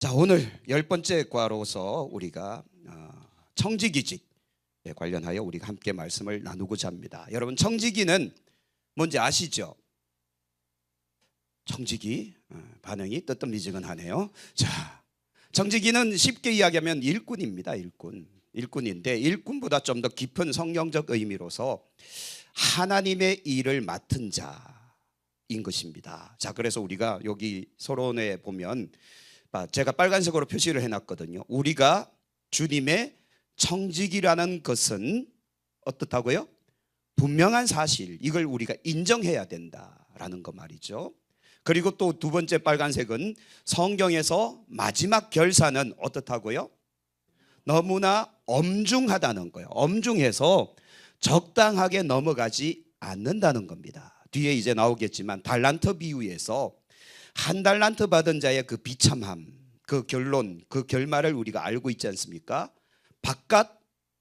자, 오늘 10번째 과로서 우리가 청지기직에 관련하여 우리가 함께 말씀을 나누고자 합니다. 여러분, 청지기는 뭔지 아시죠? 청지기 반응이 뜨뜻미지근하네요. 자, 청지기는 쉽게 이야기하면 일꾼입니다. 일꾼인데 일꾼보다 좀 더 깊은 성경적 의미로서 하나님의 일을 맡은 자인 것입니다. 자, 그래서 우리가 여기 서론에 보면 제가 빨간색으로 표시를 해놨거든요. 우리가 주님의 청지기라는 것은 어떻다고요? 분명한 사실, 이걸 우리가 인정해야 된다라는 거 말이죠. 그리고 또 두 번째 빨간색은 성경에서 마지막 결사는 어떻다고요? 너무나 엄중하다는 거예요. 엄중해서 적당하게 넘어가지 않는다는 겁니다. 뒤에 이제 나오겠지만 달란트 비유에서 한 달란트 받은 자의 그 비참함, 그 결론, 그 결말을 우리가 알고 있지 않습니까? 바깥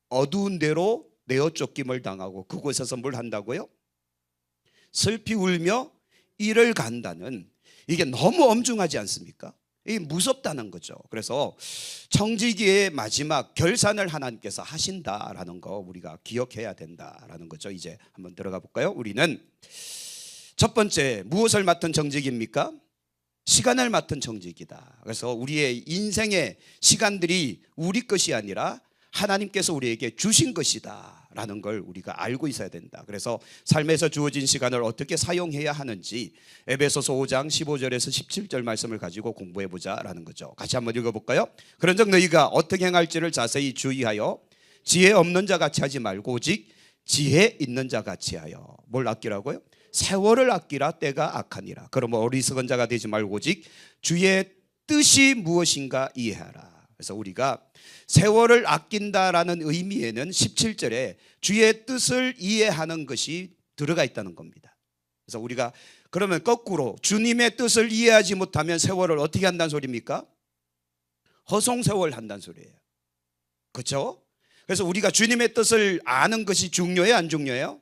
어두운 데로 내어 쫓김을 당하고 그곳에서 뭘 한다고요? 슬피 울며 이를 간다는, 이게 너무 엄중하지 않습니까? 이게 무섭다는 거죠. 그래서 청지기의 마지막 결산을 하나님께서 하신다라는 거 우리가 기억해야 된다라는 거죠. 이제 한번 들어가 볼까요? 우리는 첫 번째 무엇을 맡은 청지기입니까? 시간을 맡은 청지기다. 그래서 우리의 인생의 시간들이 우리 것이 아니라 하나님께서 우리에게 주신 것이다 라는 걸 우리가 알고 있어야 된다. 그래서 삶에서 주어진 시간을 어떻게 사용해야 하는지 에베소서 5장 15절에서 17절 말씀을 가지고 공부해 보자라는 거죠. 같이 한번 읽어볼까요? 그런즉 너희가 어떻게 행할지를 자세히 주의하여 지혜 없는 자 같이 하지 말고 오직 지혜 있는 자 같이 하여. 뭘 아끼라고요? 세월을 아끼라, 때가 악하니라. 그러면 어리석은 자가 되지 말고 오직 주의 뜻이 무엇인가 이해하라. 그래서 우리가 세월을 아낀다라는 의미에는 17절에 주의 뜻을 이해하는 것이 들어가 있다는 겁니다. 그래서 우리가 그러면 거꾸로 주님의 뜻을 이해하지 못하면 세월을 어떻게 한다는 소리입니까? 허송세월 한다는 소리예요. 그렇죠? 그래서 우리가 주님의 뜻을 아는 것이 중요해요, 안 중요해요?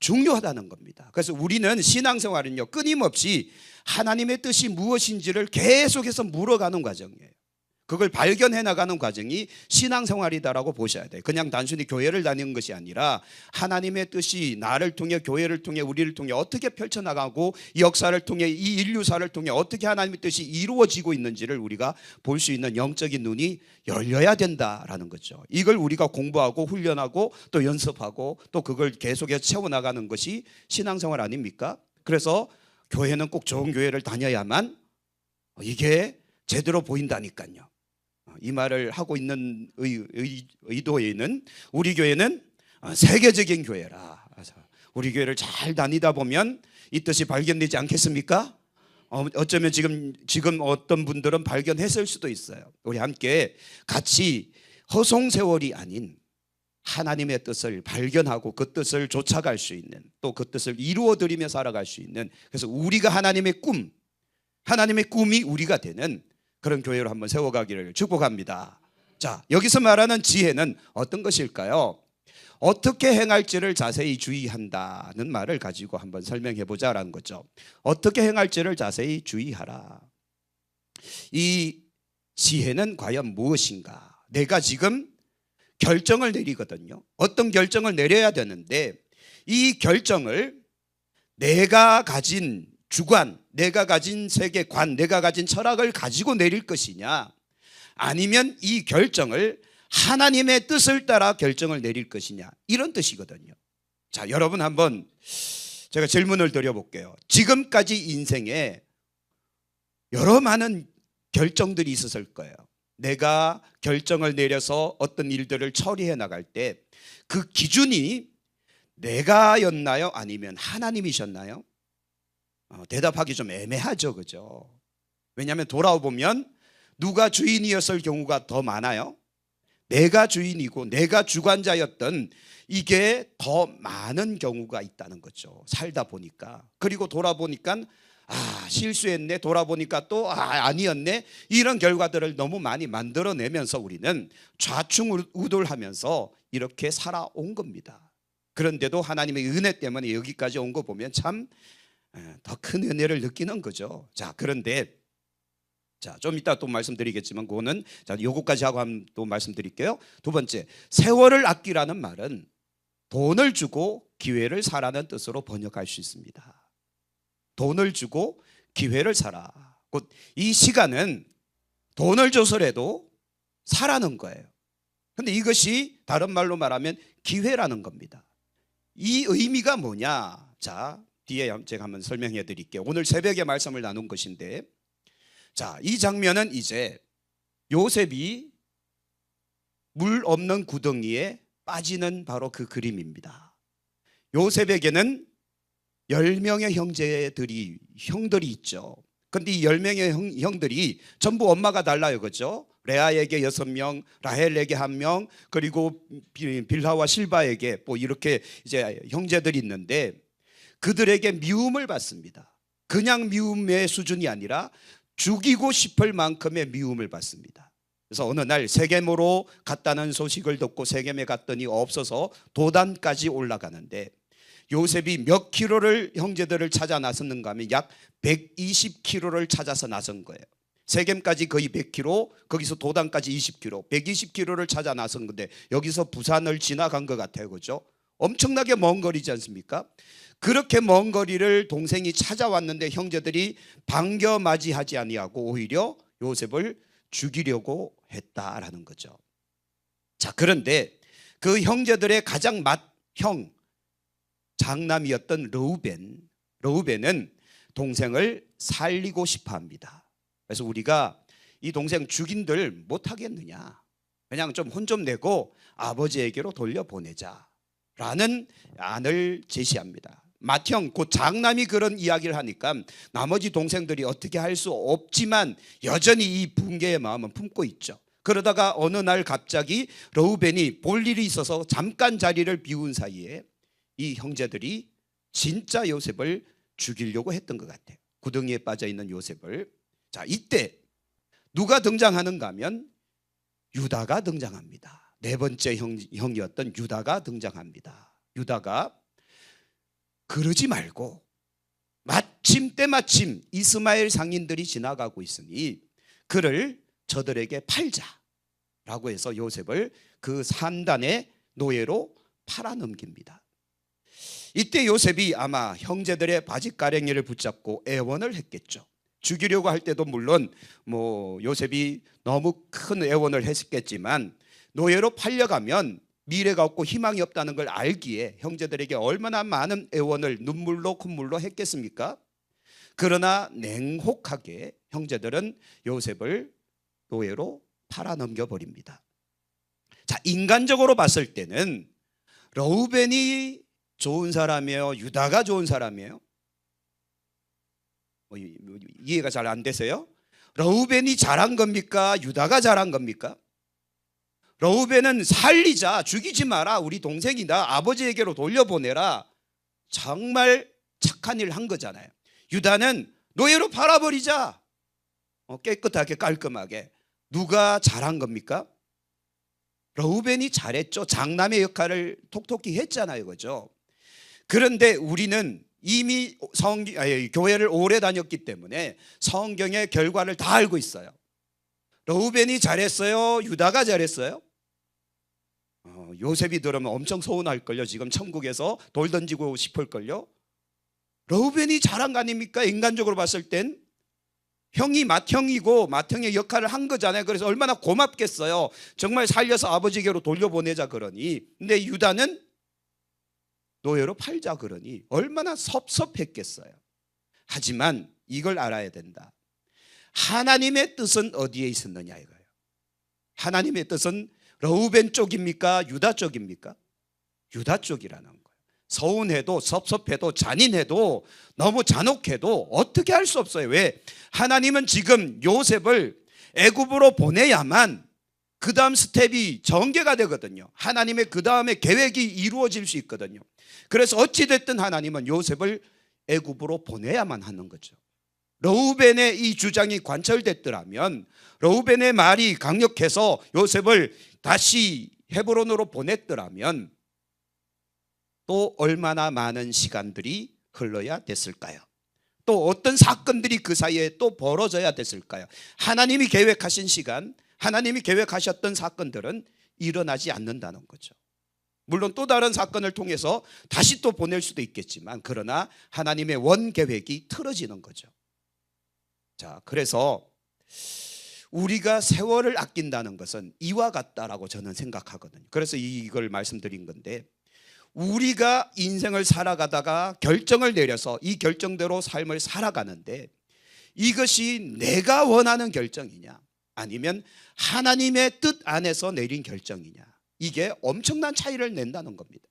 중요하다는 겁니다. 그래서 우리는 신앙생활은요, 끊임없이 하나님의 뜻이 무엇인지를 계속해서 물어가는 과정이에요. 그걸 발견해 나가는 과정이 신앙생활이다라고 보셔야 돼요. 그냥 단순히 교회를 다니는 것이 아니라 하나님의 뜻이 나를 통해, 교회를 통해, 우리를 통해 어떻게 펼쳐나가고 이 역사를 통해, 이 인류사를 통해 어떻게 하나님의 뜻이 이루어지고 있는지를 우리가 볼 수 있는 영적인 눈이 열려야 된다라는 거죠. 이걸 우리가 공부하고 훈련하고 또 연습하고 또 그걸 계속해서 채워나가는 것이 신앙생활 아닙니까? 그래서 교회는 꼭 좋은 교회를 다녀야만 이게 제대로 보인다니까요. 이 말을 하고 있는 의도에는 우리 교회는 세계적인 교회라. 우리 교회를 잘 다니다 보면 이 뜻이 발견되지 않겠습니까? 어쩌면 지금 어떤 분들은 발견했을 수도 있어요. 우리 함께 같이 허송세월이 아닌 하나님의 뜻을 발견하고 그 뜻을 쫓아갈 수 있는, 또 그 뜻을 이루어드리며 살아갈 수 있는, 그래서 우리가 하나님의 꿈이 우리가 되는 그런 교회로 한번 세워가기를 축복합니다. 자, 여기서 말하는 지혜는 어떤 것일까요? 어떻게 행할지를 자세히 주의한다는 말을 가지고 한번 설명해 보자라는 거죠. 어떻게 행할지를 자세히 주의하라. 이 지혜는 과연 무엇인가? 내가 지금 결정을 내리거든요. 어떤 결정을 내려야 되는데 이 결정을 내가 가진 주관, 내가 가진 세계관, 내가 가진 철학을 가지고 내릴 것이냐, 아니면 이 결정을 하나님의 뜻을 따라 결정을 내릴 것이냐, 이런 뜻이거든요. 자, 여러분 한번 제가 질문을 드려볼게요. 지금까지 인생에 여러 많은 결정들이 있었을 거예요. 내가 결정을 내려서 어떤 일들을 처리해 나갈 때 그 기준이 내가였나요? 아니면 하나님이셨나요? 대답하기 좀 애매하죠, 그죠? 왜냐하면 돌아보면 누가 주인이었을 경우가 더 많아요? 내가 주인이고 내가 주관자였던 이게 더 많은 경우가 있다는 거죠. 살다 보니까. 그리고 돌아보니까 실수했네, 돌아보니까 또 아니었네, 이런 결과들을 너무 많이 만들어내면서 우리는 좌충우돌하면서 이렇게 살아온 겁니다. 그런데도 하나님의 은혜 때문에 여기까지 온 거 보면 참 더 큰 은혜를 느끼는 거죠. 자, 그런데 자, 좀 이따 또 말씀드리겠지만 그거는 자, 요거까지 하고 한번 또 말씀드릴게요. 두 번째, 세월을 아끼라는 말은 돈을 주고 기회를 사라는 뜻으로 번역할 수 있습니다. 돈을 주고 기회를 사라. 곧 이 시간은 돈을 줘서라도 사라는 거예요. 근데 이것이 다른 말로 말하면 기회라는 겁니다. 이 의미가 뭐냐? 자, 뒤에 제가 한번 설명해 드릴게요. 오늘 새벽에 말씀을 나눈 것인데, 자, 이 장면은 이제 요셉이 물 없는 구덩이에 빠지는 바로 그 그림입니다. 요셉에게는 10명의 형들이 있죠. 근데 이 10명의 형들이 전부 엄마가 달라요. 그렇죠? 레아에게 6명, 라헬에게 1명, 그리고 빌하와 실바에게 뭐 이렇게 이제 형제들이 있는데 그들에게 미움을 받습니다. 그냥 미움의 수준이 아니라 죽이고 싶을 만큼의 미움을 받습니다. 그래서 어느 날 세겜으로 갔다는 소식을 듣고 세겜에 갔더니 없어서 도단까지 올라가는데 요셉이 몇 킬로를 형제들을 찾아 나섰는가 하면 약 120킬로를 찾아서 나선 거예요. 세겜까지 거의 100킬로, 거기서 도단까지 20킬로, 120킬로를 찾아 나선 건데 여기서 부산을 지나간 것 같아요. 그렇죠? 엄청나게 먼 거리지 않습니까? 그렇게 먼 거리를 동생이 찾아왔는데 형제들이 반겨 맞이하지 아니하고 오히려 요셉을 죽이려고 했다라는 거죠. 자, 그런데 그 형제들의 가장 맏형 장남이었던 르우벤은 동생을 살리고 싶어 합니다. 그래서 우리가 이 동생 죽인들 못하겠느냐, 그냥 좀 혼 좀 내고 아버지에게로 돌려보내자 라는 안을 제시합니다. 맏형, 곧 장남이 그런 이야기를 하니까 나머지 동생들이 어떻게 할 수 없지만 여전히 이 붕괴의 마음은 품고 있죠. 그러다가 어느 날 갑자기 르우벤이 볼 일이 있어서 잠깐 자리를 비운 사이에 이 형제들이 진짜 요셉을 죽이려고 했던 것 같아요. 구덩이에 빠져 있는 요셉을. 자, 이때 누가 등장하는가 하면 유다가 등장합니다. 네 번째 형이었던 유다가 등장합니다. 유다가 그러지 말고 때마침 이스마엘 상인들이 지나가고 있으니 그를 저들에게 팔자라고 해서 요셉을 그 산단의 노예로 팔아넘깁니다. 이때 요셉이 아마 형제들의 바짓가랭이를 붙잡고 애원을 했겠죠. 죽이려고 할 때도 물론 뭐 요셉이 너무 큰 애원을 했겠지만 노예로 팔려가면 미래가 없고 희망이 없다는 걸 알기에 형제들에게 얼마나 많은 애원을 눈물로 콧물로 했겠습니까? 그러나 냉혹하게 형제들은 요셉을 노예로 팔아넘겨 버립니다. 자, 인간적으로 봤을 때는 르우벤이 좋은 사람이에요? 유다가 좋은 사람이에요? 이해가 잘 안 되세요? 르우벤이 잘한 겁니까? 유다가 잘한 겁니까? 르우벤은 살리자, 죽이지 마라, 우리 동생이다, 아버지에게로 돌려보내라, 정말 착한 일 한 거잖아요. 유다는 노예로 팔아버리자, 깨끗하게 깔끔하게. 누가 잘한 겁니까? 르우벤이 잘했죠. 장남의 역할을 톡톡히 했잖아요. 그죠? 그런데 우리는 이미 교회를 오래 다녔기 때문에 성경의 결과를 다 알고 있어요. 르우벤이 잘했어요? 유다가 잘했어요? 요셉이 들으면 엄청 서운할걸요. 지금 천국에서 돌 던지고 싶을걸요. 르우벤이 잘한 거 아닙니까? 인간적으로 봤을 땐 형이 맏형이고 맏형의 역할을 한 거잖아요. 그래서 얼마나 고맙겠어요. 정말 살려서 아버지에게로 돌려보내자 그러니. 근데 유다는 노예로 팔자 그러니 얼마나 섭섭했겠어요. 하지만 이걸 알아야 된다. 하나님의 뜻은 어디에 있었느냐 이거예요. 하나님의 뜻은 르우벤 쪽입니까? 유다 쪽입니까? 유다 쪽이라는 거예요. 서운해도 섭섭해도 잔인해도 너무 잔혹해도 어떻게 할 수 없어요. 왜? 하나님은 지금 요셉을 애굽으로 보내야만 그 다음 스텝이 전개가 되거든요. 하나님의 그 다음에 계획이 이루어질 수 있거든요. 그래서 어찌됐든 하나님은 요셉을 애굽으로 보내야만 하는 거죠. 르우벤의 이 주장이 관철됐더라면, 르우벤의 말이 강력해서 요셉을 다시 헤브론으로 보냈더라면 또 얼마나 많은 시간들이 흘러야 됐을까요? 또 어떤 사건들이 그 사이에 또 벌어져야 됐을까요? 하나님이 계획하신 시간, 하나님이 계획하셨던 사건들은 일어나지 않는다는 거죠. 물론 또 다른 사건을 통해서 다시 또 보낼 수도 있겠지만, 그러나 하나님의 원 계획이 틀어지는 거죠. 자, 그래서 우리가 세월을 아낀다는 것은 이와 같다라고 저는 생각하거든요. 그래서 이걸 말씀드린 건데, 우리가 인생을 살아가다가 결정을 내려서 이 결정대로 삶을 살아가는데, 이것이 내가 원하는 결정이냐 아니면 하나님의 뜻 안에서 내린 결정이냐, 이게 엄청난 차이를 낸다는 겁니다.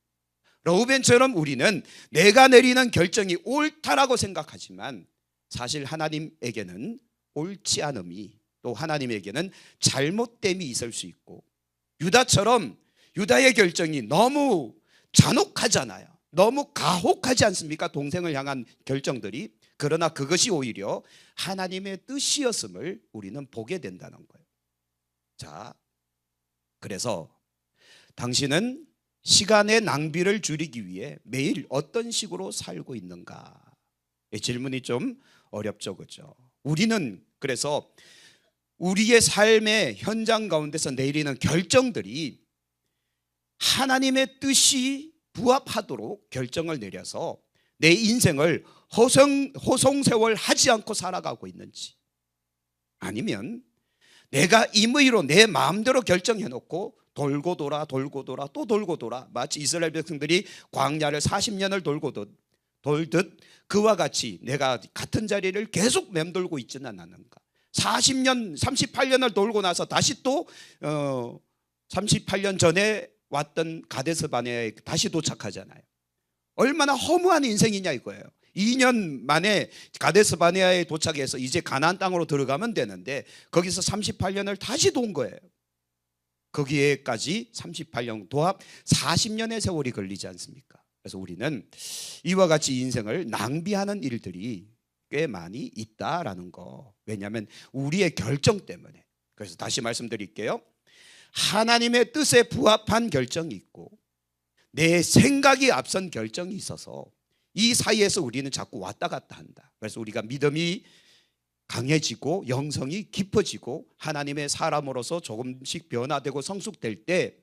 러우벤처럼 우리는 내가 내리는 결정이 옳다라고 생각하지만, 사실 하나님에게는 옳지 않음이, 또 하나님에게는 잘못됨이 있을 수 있고, 유다처럼 유다의 결정이 너무 잔혹하잖아요. 너무 가혹하지 않습니까? 동생을 향한 결정들이. 그러나 그것이 오히려 하나님의 뜻이었음을 우리는 보게 된다는 거예요. 자, 그래서 당신은 시간의 낭비를 줄이기 위해 매일 어떤 식으로 살고 있는가? 이 질문이 좀 어렵죠, 그렇죠? 우리는 그래서 우리의 삶의 현장 가운데서 내리는 결정들이 하나님의 뜻이 부합하도록 결정을 내려서 내 인생을 호송세월 하지 않고 살아가고 있는지, 아니면 내가 임의로 내 마음대로 결정해놓고 돌고 돌아 또 돌고 돌아, 마치 이스라엘 백성들이 광야를 40년을 돌듯 그와 같이 내가 같은 자리를 계속 맴돌고 있지는 않는가. 40년 38년을 돌고 나서 다시 또 38년 전에 왔던 가데스 바네아에 다시 도착하잖아요. 얼마나 허무한 인생이냐 이거예요. 2년 만에 가데스 바네아에 도착해서 이제 가나안 땅으로 들어가면 되는데, 거기서 38년을 다시 돈 거예요. 거기에까지 38년 도합 40년의 세월이 걸리지 않습니까? 그래서 우리는 이와 같이 인생을 낭비하는 일들이 꽤 많이 있다라는 거. 왜냐하면 우리의 결정 때문에. 그래서 다시 말씀드릴게요. 하나님의 뜻에 부합한 결정이 있고 내 생각이 앞선 결정이 있어서 이 사이에서 우리는 자꾸 왔다 갔다 한다. 그래서 우리가 믿음이 강해지고 영성이 깊어지고 하나님의 사람으로서 조금씩 변화되고 성숙될 때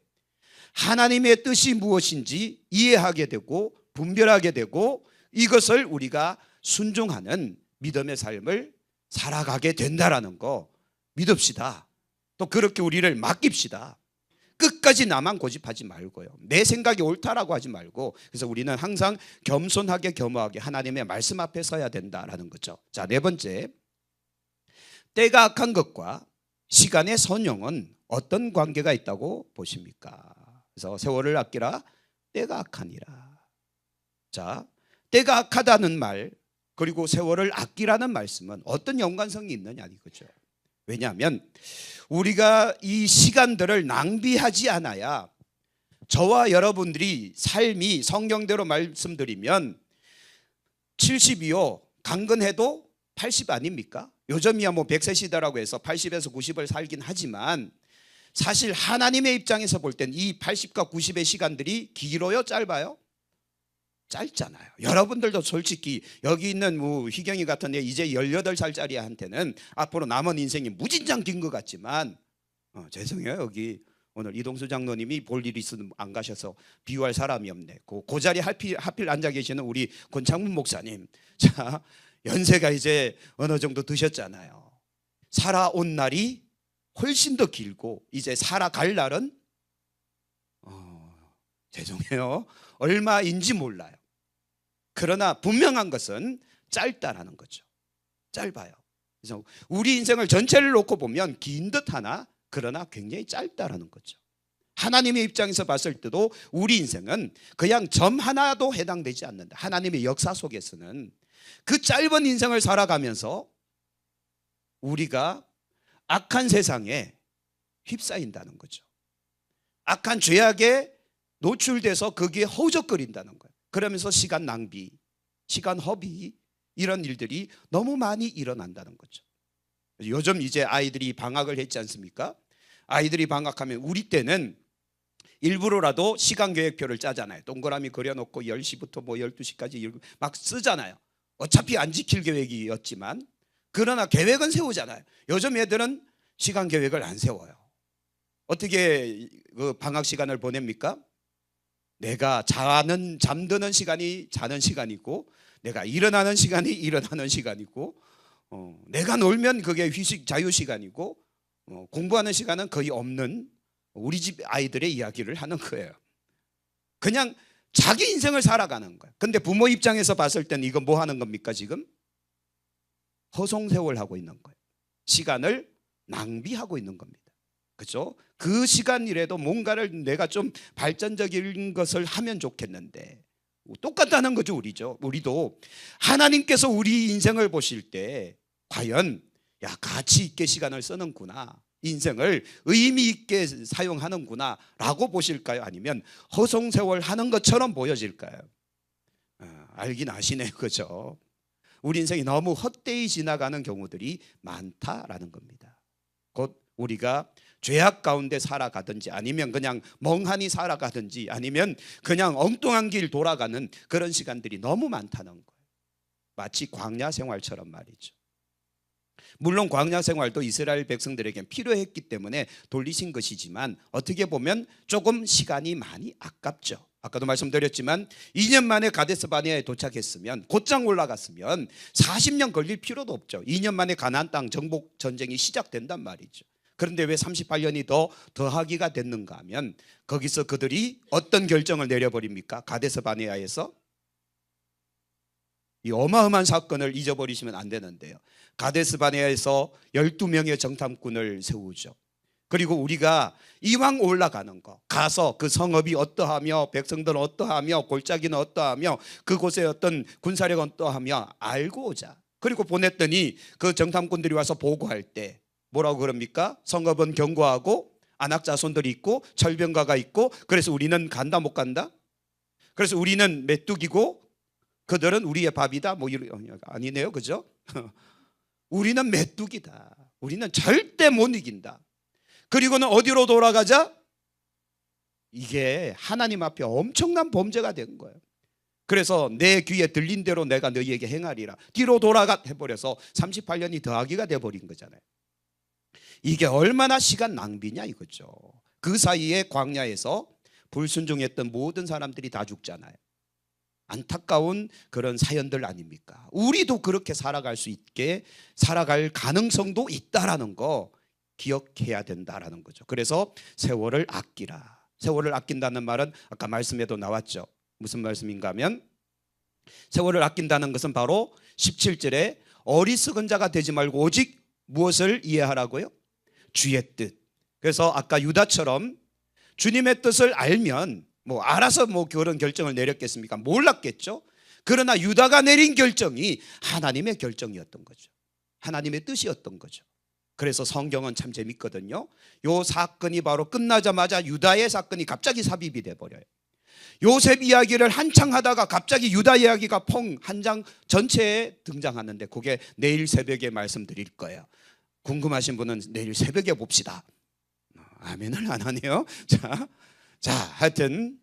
하나님의 뜻이 무엇인지 이해하게 되고 분별하게 되고, 이것을 우리가 순종하는 믿음의 삶을 살아가게 된다라는 거 믿읍시다. 또 그렇게 우리를 맡깁시다. 끝까지 나만 고집하지 말고요. 내 생각이 옳다라고 하지 말고. 그래서 우리는 항상 겸손하게 겸허하게 하나님의 말씀 앞에 서야 된다라는 거죠. 자, 네 번째, 때가 악한 것과 시간의 선용은 어떤 관계가 있다고 보십니까? 그래서 세월을 아끼라 때가 악하니라. 자, 때가 악하다는 말, 그리고 세월을 아끼라는 말씀은 어떤 연관성이 있느냐 이거죠. 왜냐하면 우리가 이 시간들을 낭비하지 않아야 저와 여러분들이 삶이 성경대로 말씀드리면 70이요 강건해도 80 아닙니까? 요즘이야 뭐 100세 시대라고 해서 80에서 90을 살긴 하지만, 사실 하나님의 입장에서 볼 땐 이 80과 90의 시간들이 길어요, 짧아요? 짧잖아요. 여러분들도 솔직히 여기 있는 뭐 희경이 같은 애 이제 18살짜리 한테는 앞으로 남은 인생이 무진장 긴 것 같지만, 죄송해요, 여기 오늘 이동수 장로님이 볼 일이 있으면 안 가셔서 비유할 사람이 없네. 그 자리에 하필 앉아 계시는 우리 권창문 목사님, 자, 연세가 이제 어느 정도 드셨잖아요. 살아온 날이 훨씬 더 길고 이제 살아갈 날은 죄송해요, 얼마인지 몰라요. 그러나 분명한 것은 짧다라는 거죠. 짧아요. 그래서 우리 인생을 전체를 놓고 보면 긴 듯 하나, 그러나 굉장히 짧다라는 거죠. 하나님의 입장에서 봤을 때도 우리 인생은 그냥 점 하나도 해당되지 않는다. 하나님의 역사 속에서는 그 짧은 인생을 살아가면서 우리가 악한 세상에 휩싸인다는 거죠. 악한 죄악에 노출돼서 거기에 허우적거린다는 거예요. 그러면서 시간 낭비, 시간 허비, 이런 일들이 너무 많이 일어난다는 거죠. 요즘 이제 아이들이 방학을 했지 않습니까? 아이들이 방학하면 우리 때는 일부러라도 시간 계획표를 짜잖아요. 동그라미 그려놓고 10시부터 뭐 12시까지 막 쓰잖아요. 어차피 안 지킬 계획이었지만 그러나 계획은 세우잖아요. 요즘 애들은 시간 계획을 안 세워요. 어떻게 그 방학 시간을 보냅니까? 내가 잠드는 시간이 자는 시간이고, 내가 일어나는 시간이 일어나는 시간이고, 내가 놀면 그게 휴식 자유 시간이고, 공부하는 시간은 거의 없는 우리 집 아이들의 이야기를 하는 거예요. 그냥 자기 인생을 살아가는 거예요. 근데 부모 입장에서 봤을 때는 이거 뭐 하는 겁니까 지금? 허송세월하고 있는 거예요. 시간을 낭비하고 있는 겁니다. 그렇죠? 그 시간이라도 뭔가를 내가 좀 발전적인 것을 하면 좋겠는데, 똑같다는 거죠. 우리도 하나님께서 우리 인생을 보실 때 과연 가치 있게 시간을 쓰는구나, 인생을 의미 있게 사용하는구나 라고 보실까요? 아니면 허송세월 하는 것처럼 보여질까요? 알긴 아시네요. 그죠? 우리 인생이 너무 헛되이 지나가는 경우들이 많다라는 겁니다. 곧 우리가 죄악 가운데 살아가든지, 아니면 그냥 멍하니 살아가든지, 아니면 그냥 엉뚱한 길 돌아가는 그런 시간들이 너무 많다는 거예요. 마치 광야 생활처럼 말이죠. 물론 광야 생활도 이스라엘 백성들에게 필요했기 때문에 돌리신 것이지만, 어떻게 보면 조금 시간이 많이 아깝죠. 아까도 말씀드렸지만 2년 만에 가데스 바네아에 도착했으면, 곧장 올라갔으면 40년 걸릴 필요도 없죠. 2년 만에 가나안 땅 정복 전쟁이 시작된단 말이죠. 그런데 왜 38년이 더하기가 됐는가 하면, 거기서 그들이 어떤 결정을 내려버립니까? 가데스 바네아에서 이 어마어마한 사건을 잊어버리시면 안 되는데요. 가데스 바네아에서 12명의 정탐꾼을 세우죠. 그리고 우리가 이왕 올라가는 거, 가서 그 성읍이 어떠하며 백성들은 어떠하며 골짜기는 어떠하며 그곳의 어떤 군사력은 어떠하며 알고 오자. 그리고 보냈더니 그 정탐꾼들이 와서 보고할 때 뭐라고 그럽니까? 성읍은 견고하고 안악자손들이 있고 철병가가 있고, 그래서 우리는 간다 못 간다? 그래서 우리는 메뚜기고 그들은 우리의 밥이다. 뭐 아니네요. 그죠? 우리는 메뚜기다. 우리는 절대 못 이긴다. 그리고는 어디로 돌아가자? 이게 하나님 앞에 엄청난 범죄가 된 거예요. 그래서 내 귀에 들린 대로 내가 너희에게 행하리라. 뒤로 돌아가 해버려서 38년이 더하기가 돼버린 거잖아요. 이게 얼마나 시간 낭비냐 이거죠. 그 사이에 광야에서 불순종했던 모든 사람들이 다 죽잖아요. 안타까운 그런 사연들 아닙니까? 우리도 그렇게 살아갈 수 있게 살아갈 가능성도 있다라는 거 기억해야 된다라는 거죠. 그래서 세월을 아끼라. 세월을 아낀다는 말은 아까 말씀에도 나왔죠. 무슨 말씀인가 하면, 세월을 아낀다는 것은 바로 17절에 어리석은 자가 되지 말고 오직 무엇을 이해하라고요? 주의 뜻. 그래서 아까 유다처럼 주님의 뜻을 알면 알아서 그런 결정을 내렸겠습니까? 몰랐겠죠. 그러나 유다가 내린 결정이 하나님의 결정이었던 거죠. 하나님의 뜻이었던 거죠. 그래서 성경은 참 재밌거든요. 요 사건이 바로 끝나자마자 유다의 사건이 갑자기 삽입이 돼버려요. 요셉 이야기를 한창 하다가 갑자기 유다 이야기가 한 장 전체에 등장하는데, 그게 내일 새벽에 말씀드릴 거예요. 궁금하신 분은 내일 새벽에 봅시다. 아멘을 안 하네요. 자, 하여튼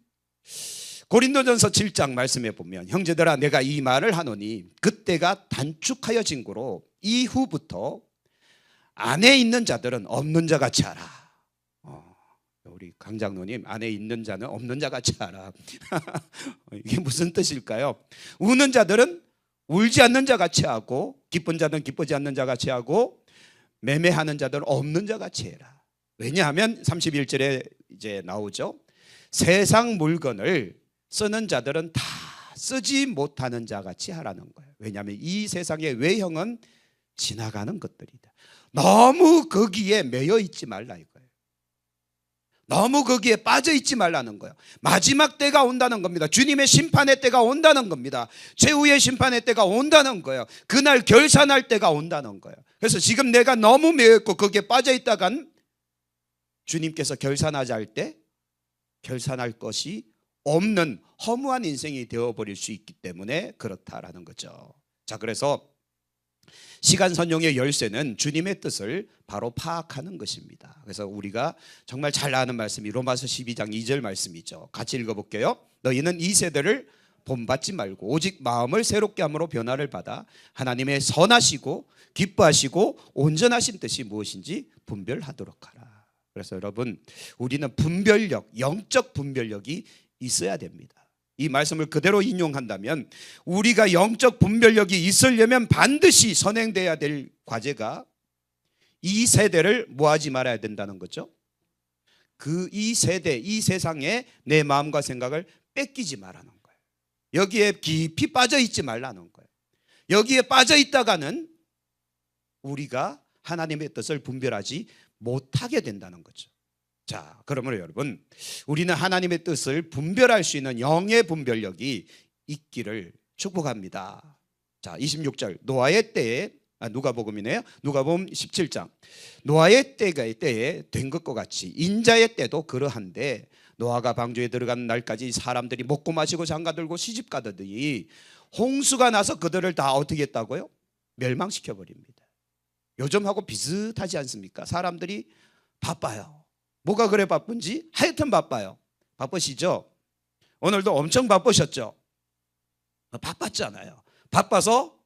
고린도전서 7장 말씀해 보면, 형제들아 내가 이 말을 하노니 그때가 단축하여진 고로 이후부터 안에 있는 자들은 없는 자 같이 하라. 우리 강장로님, 안에 있는 자는 없는 자 같이 하라. 이게 무슨 뜻일까요? 우는 자들은 울지 않는 자 같이 하고, 기쁜 자들은 기쁘지 않는 자 같이 하고, 매매하는 자들은 없는 자 같이 해라. 왜냐하면 31절에 이제 나오죠. 세상 물건을 쓰는 자들은 다 쓰지 못하는 자 같이 하라는 거예요. 왜냐하면 이 세상의 외형은 지나가는 것들이다. 너무 거기에 매여 있지 말라 이거예요. 너무 거기에 빠져 있지 말라는 거예요. 마지막 때가 온다는 겁니다. 주님의 심판의 때가 온다는 겁니다. 최후의 심판의 때가 온다는 거예요. 그날 결산할 때가 온다는 거예요. 그래서 지금 내가 너무 매여 있고 거기에 빠져 있다간 주님께서 결산하자 할 때 결산할 것이 없는 허무한 인생이 되어버릴 수 있기 때문에 그렇다라는 거죠. 자, 그래서 시간 선용의 열쇠는 주님의 뜻을 바로 파악하는 것입니다. 그래서 우리가 정말 잘 아는 말씀이 로마서 12장 2절 말씀이죠. 같이 읽어볼게요. 너희는 이 세대를 본받지 말고 오직 마음을 새롭게 함으로 변화를 받아 하나님의 선하시고 기뻐하시고 온전하신 뜻이 무엇인지 분별하도록 하라. 그래서 여러분, 우리는 분별력, 영적 분별력이 있어야 됩니다. 이 말씀을 그대로 인용한다면 우리가 영적 분별력이 있으려면 반드시 선행돼야 될 과제가 이 세대를 뭐하지 말아야 된다는 거죠. 이 세대, 이 세상에 내 마음과 생각을 뺏기지 말라는 거예요. 여기에 깊이 빠져 있지 말라는 거예요. 여기에 빠져 있다가는 우리가 하나님의 뜻을 분별하지 못하게 된다는 거죠. 자, 그러므로 여러분, 우리는 하나님의 뜻을 분별할 수 있는 영의 분별력이 있기를 축복합니다. 자, 26절 노아의 때에 누가복음이네요. 누가복음 17장 노아의 때에 된 것과 같이 인자의 때도 그러한데 노아가 방주에 들어가는 날까지 사람들이 먹고 마시고 장가들고 시집가더니 홍수가 나서 그들을 다 어떻게 했다고요? 멸망시켜 버립니다. 요즘하고 비슷하지 않습니까? 사람들이 바빠요. 뭐가 그래 바쁜지 하여튼 바빠요. 바쁘시죠? 오늘도 엄청 바쁘셨죠? 바빴잖아요. 바빠서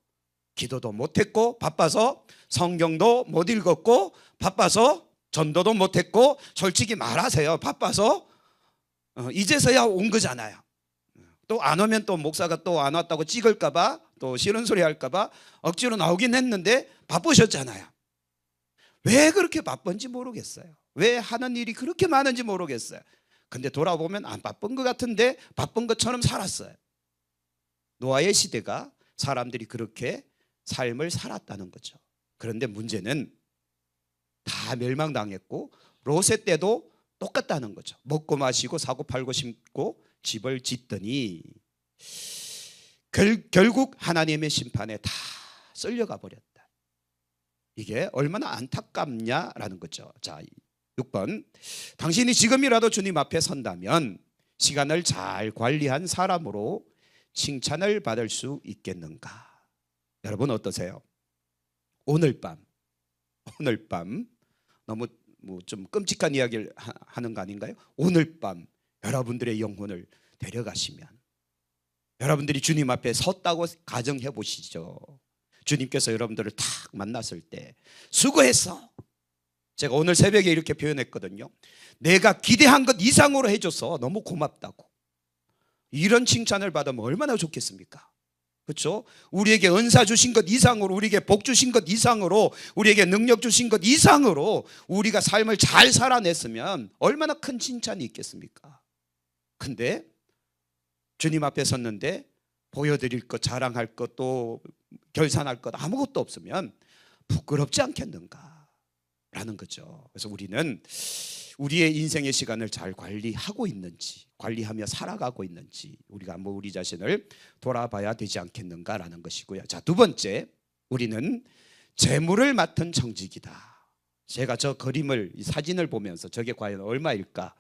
기도도 못했고, 바빠서 성경도 못 읽었고, 바빠서 전도도 못했고, 솔직히 말하세요. 바빠서 이제서야 온 거잖아요. 또 안 오면 또 목사가 또 안 왔다고 찍을까봐, 또 싫은 소리 할까봐 억지로 나오긴 했는데 바쁘셨잖아요. 왜 그렇게 바쁜지 모르겠어요. 왜 하는 일이 그렇게 많은지 모르겠어요. 근데 돌아보면 안 바쁜 것 같은데 바쁜 것처럼 살았어요. 노아의 시대가 사람들이 그렇게 삶을 살았다는 거죠. 그런데 문제는 다 멸망당했고 롯의 때도 똑같다는 거죠. 먹고 마시고 사고 팔고 심고 집을 짓더니 결국 하나님의 심판에 다 쓸려가 버렸다. 이게 얼마나 안타깝냐라는 거죠. 자, 6번 당신이 지금이라도 주님 앞에 선다면 시간을 잘 관리한 사람으로 칭찬을 받을 수 있겠는가? 여러분 어떠세요? 오늘 밤 너무 좀 끔찍한 이야기를 하는 거 아닌가요? 오늘 밤 여러분들의 영혼을 데려가시면 여러분들이 주님 앞에 섰다고 가정해 보시죠. 주님께서 여러분들을 탁 만났을 때 수고했어. 제가 오늘 새벽에 이렇게 표현했거든요. 내가 기대한 것 이상으로 해줘서 너무 고맙다고. 이런 칭찬을 받으면 얼마나 좋겠습니까? 그렇죠? 우리에게 은사 주신 것 이상으로, 우리에게 복 주신 것 이상으로, 우리에게 능력 주신 것 이상으로 우리가 삶을 잘 살아냈으면 얼마나 큰 칭찬이 있겠습니까? 근데 주님 앞에 섰는데 보여드릴 것, 자랑할 것, 또 결산할 것 아무것도 없으면 부끄럽지 않겠는가 라는 거죠. 그래서 우리는 우리의 인생의 시간을 잘 관리하고 있는지, 관리하며 살아가고 있는지 우리가 한번 우리 자신을 돌아봐야 되지 않겠는가라는 것이고요. 자, 두 번째, 우리는 재물을 맡은 청직이다. 제가 저 그림을, 이 사진을 보면서 저게 과연 얼마일까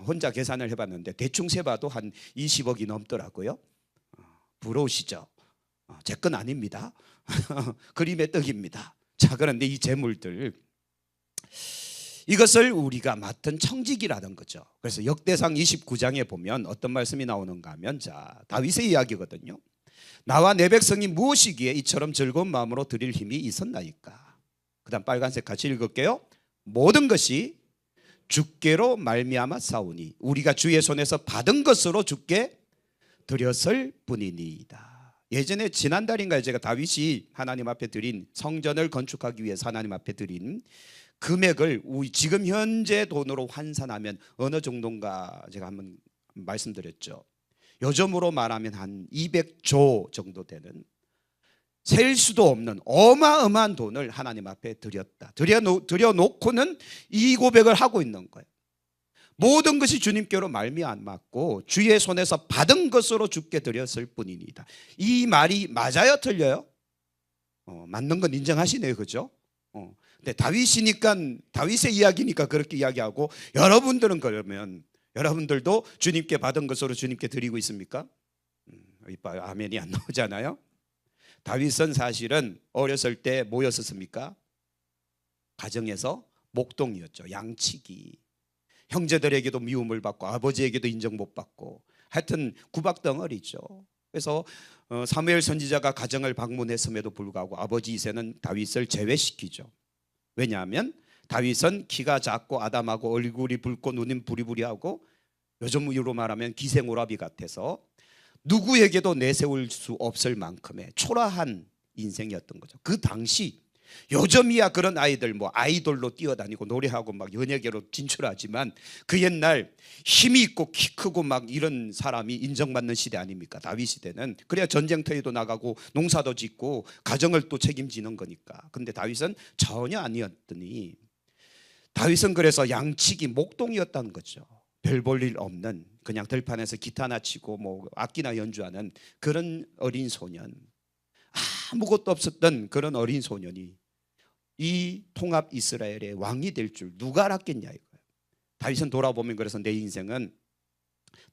혼자 계산을 해봤는데 대충 세봐도 한 20억이 넘더라고요. 부러우시죠? 제 건 아닙니다. 그림의 떡입니다. 자, 그런데 이 재물들, 이것을 우리가 맡은 청직이라는 거죠. 그래서 역대상 29장에 보면 어떤 말씀이 나오는가 하면, 자, 다윗의 이야기거든요. 나와 내 백성이 무엇이기에 이처럼 즐거운 마음으로 드릴 힘이 있었나이까. 그 다음 빨간색 같이 읽을게요. 모든 것이 주께로 말미암아 싸우니 우리가 주의 손에서 받은 것으로 주께 드렸을 뿐이니이다. 예전에 지난달인가요? 제가 다윗이 하나님 앞에 드린, 성전을 건축하기 위해서 하나님 앞에 드린 금액을 지금 현재 돈으로 환산하면 어느 정도인가 제가 한번 말씀드렸죠. 요즘으로 말하면 한 200조 정도 되는, 셀 수도 없는 어마어마한 돈을 하나님 앞에 드렸다. 드려놓고는 이 고백을 하고 있는 거예요. 모든 것이 주님께로 말미암았고 주의 손에서 받은 것으로 주께 드렸을 뿐이니이다. 이 말이 맞아요, 틀려요? 맞는 건 인정하시네요, 그죠? 근데 다윗이니까, 다윗의 이야기니까 그렇게 이야기하고, 여러분들은 그러면 여러분들도 주님께 받은 것으로 주님께 드리고 있습니까? 이봐요, 아멘이 안 나오잖아요. 다윗은 사실은 어렸을 때 뭐였었습니까? 가정에서 목동이었죠. 양치기. 형제들에게도 미움을 받고 아버지에게도 인정 못 받고, 하여튼 구박덩어리죠. 그래서 사무엘 선지자가 가정을 방문했음에도 불구하고 아버지 이새는 다윗을 제외시키죠. 왜냐하면 다윗은 키가 작고 아담하고 얼굴이 붉고 눈이 부리부리하고 요즘으로 말하면 기생오라비 같아서 누구에게도 내세울 수 없을 만큼의 초라한 인생이었던 거죠. 그 당시 요즘이야 그런 아이들 뭐 아이돌로 뛰어다니고 노래하고 막 연예계로 진출하지만 그 옛날 힘이 있고 키 크고 막 이런 사람이 인정받는 시대 아닙니까? 다윗 시대는. 그래야 전쟁터에도 나가고 농사도 짓고 가정을 또 책임지는 거니까. 근데 다윗은 전혀 아니었더니 다윗은 그래서 양치기 목동이었다는 거죠. 별 볼 일 없는 그냥 들판에서 기타나 치고 뭐 악기나 연주하는 그런 어린 소년, 아무것도 없었던 그런 어린 소년이 이 통합 이스라엘의 왕이 될 줄 누가 알았겠냐 이거예요. 다윗은 돌아보면 그래서 내 인생은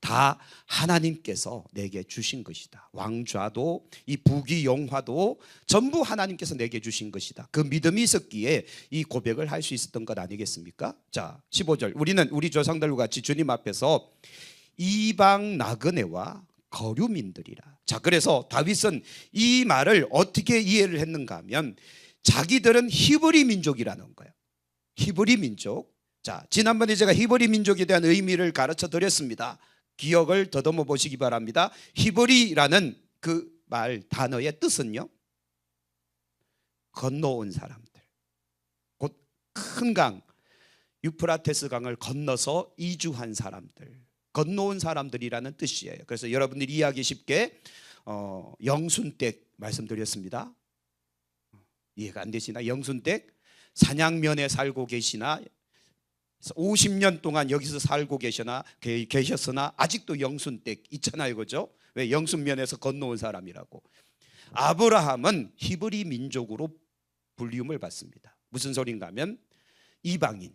다 하나님께서 내게 주신 것이다. 왕좌도 이 부귀 영화도 전부 하나님께서 내게 주신 것이다. 그 믿음이 있었기에 이 고백을 할 수 있었던 것 아니겠습니까? 자, 15절. 우리는 우리 조상들과 같이 주님 앞에서 이방 나그네와 거류민들이라. 자, 그래서 다윗은 이 말을 어떻게 이해를 했는가 하면 자기들은 히브리 민족이라는 거예요. 히브리 민족. 자, 지난번에 제가 히브리 민족에 대한 의미를 가르쳐 드렸습니다. 기억을 더듬어 보시기 바랍니다. 히브리라는 그 말 단어의 뜻은요, 건너온 사람들. 곧 큰 강 유프라테스 강을 건너서 이주한 사람들, 건너온 사람들이라는 뜻이에요. 그래서 여러분들이 이해하기 쉽게 영순댁 말씀드렸습니다. 이해가 안 되시나? 영순댁 산양면에 살고 계시나 50년 동안 여기서 살고 계셨으나 아직도 영순댁 있잖아요, 그죠? 왜? 영순면에서 건너온 사람이라고. 아브라함은 히브리 민족으로 불리움을 받습니다. 무슨 소린가 하면 이방인,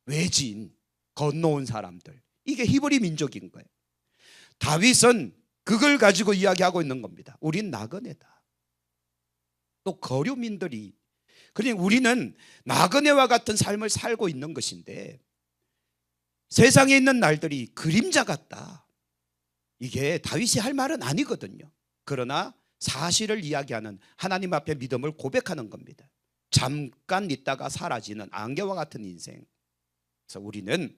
외지인, 건너온 사람들, 이게 히브리 민족인 거예요. 다윗은 그걸 가지고 이야기하고 있는 겁니다. 우린 나그네다. 또 거류민들이, 그러니까 우리는 나그네와 같은 삶을 살고 있는 것인데 세상에 있는 날들이 그림자 같다. 이게 다윗이 할 말은 아니거든요. 그러나 사실을 이야기하는 하나님 앞에 믿음을 고백하는 겁니다. 잠깐 있다가 사라지는 안개와 같은 인생. 그래서 우리는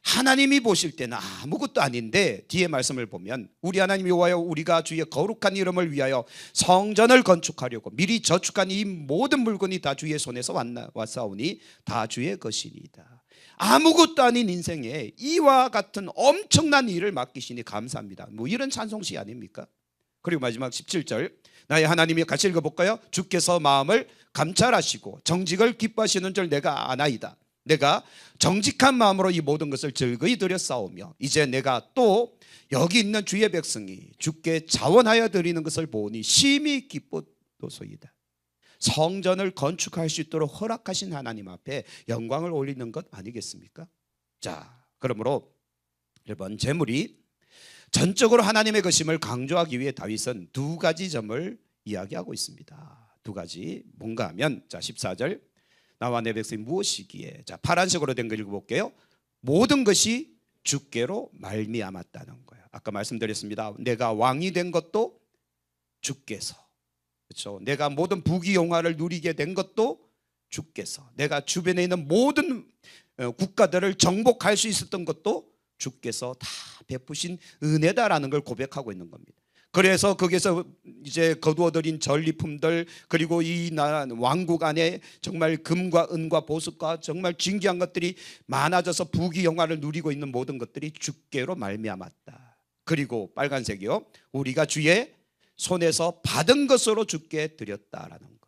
하나님이 보실 때는 아무것도 아닌데 뒤에 말씀을 보면 우리 하나님 여호와여 우리가 주의 거룩한 이름을 위하여 성전을 건축하려고 미리 저축한 이 모든 물건이 다 주의 손에서 왔사오니 다 주의 것이니이다. 아무것도 아닌 인생에 이와 같은 엄청난 일을 맡기시니 감사합니다. 뭐 이런 찬송시 아닙니까? 그리고 마지막 17절 나의 하나님이 같이 읽어볼까요? 주께서 마음을 감찰하시고 정직을 기뻐하시는 줄 내가 아나이다. 내가 정직한 마음으로 이 모든 것을 즐거이 드렸사오며 이제 내가 또 여기 있는 주의 백성이 주께 자원하여 드리는 것을 보니 심히 기쁘도소이다. 성전을 건축할 수 있도록 허락하신 하나님 앞에 영광을 올리는 것 아니겠습니까? 자, 그러므로 여러분, 재물이 전적으로 하나님의 것임을 강조하기 위해 다윗은 두 가지 점을 이야기하고 있습니다. 두 가지 뭔가 하면, 자 14절 나와 내 백성이 무엇이기에, 자 파란색으로 된 거 읽어볼게요. 모든 것이 주께로 말미암았다는 거예요. 아까 말씀드렸습니다. 내가 왕이 된 것도 주께서, 그렇죠? 내가 모든 부귀 영화를 누리게 된 것도 주께서, 내가 주변에 있는 모든 국가들을 정복할 수 있었던 것도 주께서 다 베푸신 은혜다라는 걸 고백하고 있는 겁니다. 그래서 거기서 이제 거두어들인 전리품들, 그리고 이 왕국 안에 정말 금과 은과 보석과 정말 진귀한 것들이 많아져서 부귀 영화를 누리고 있는 모든 것들이 주께로 말미암았다. 그리고 빨간색이요, 우리가 주의 손에서 받은 것으로 주께 드렸다라는 거예요.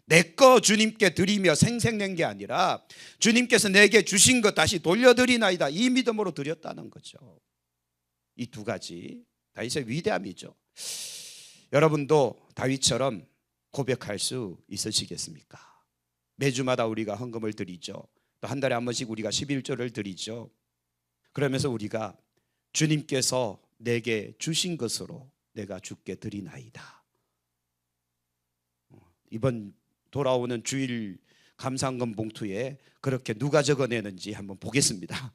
내 거 주님께 드리며 생색낸 게 아니라 주님께서 내게 주신 것 다시 돌려드리나이다, 이 믿음으로 드렸다는 거죠. 이 두 가지 다윗의 위대함이죠. 여러분도 다윗처럼 고백할 수 있으시겠습니까? 매주마다 우리가 헌금을 드리죠. 또 한 달에 한 번씩 우리가 11조를 드리죠. 그러면서 우리가 주님께서 내게 주신 것으로 내가 주께 드리나이다. 이번 돌아오는 주일 감사헌금 봉투에 그렇게 누가 적어내는지 한번 보겠습니다.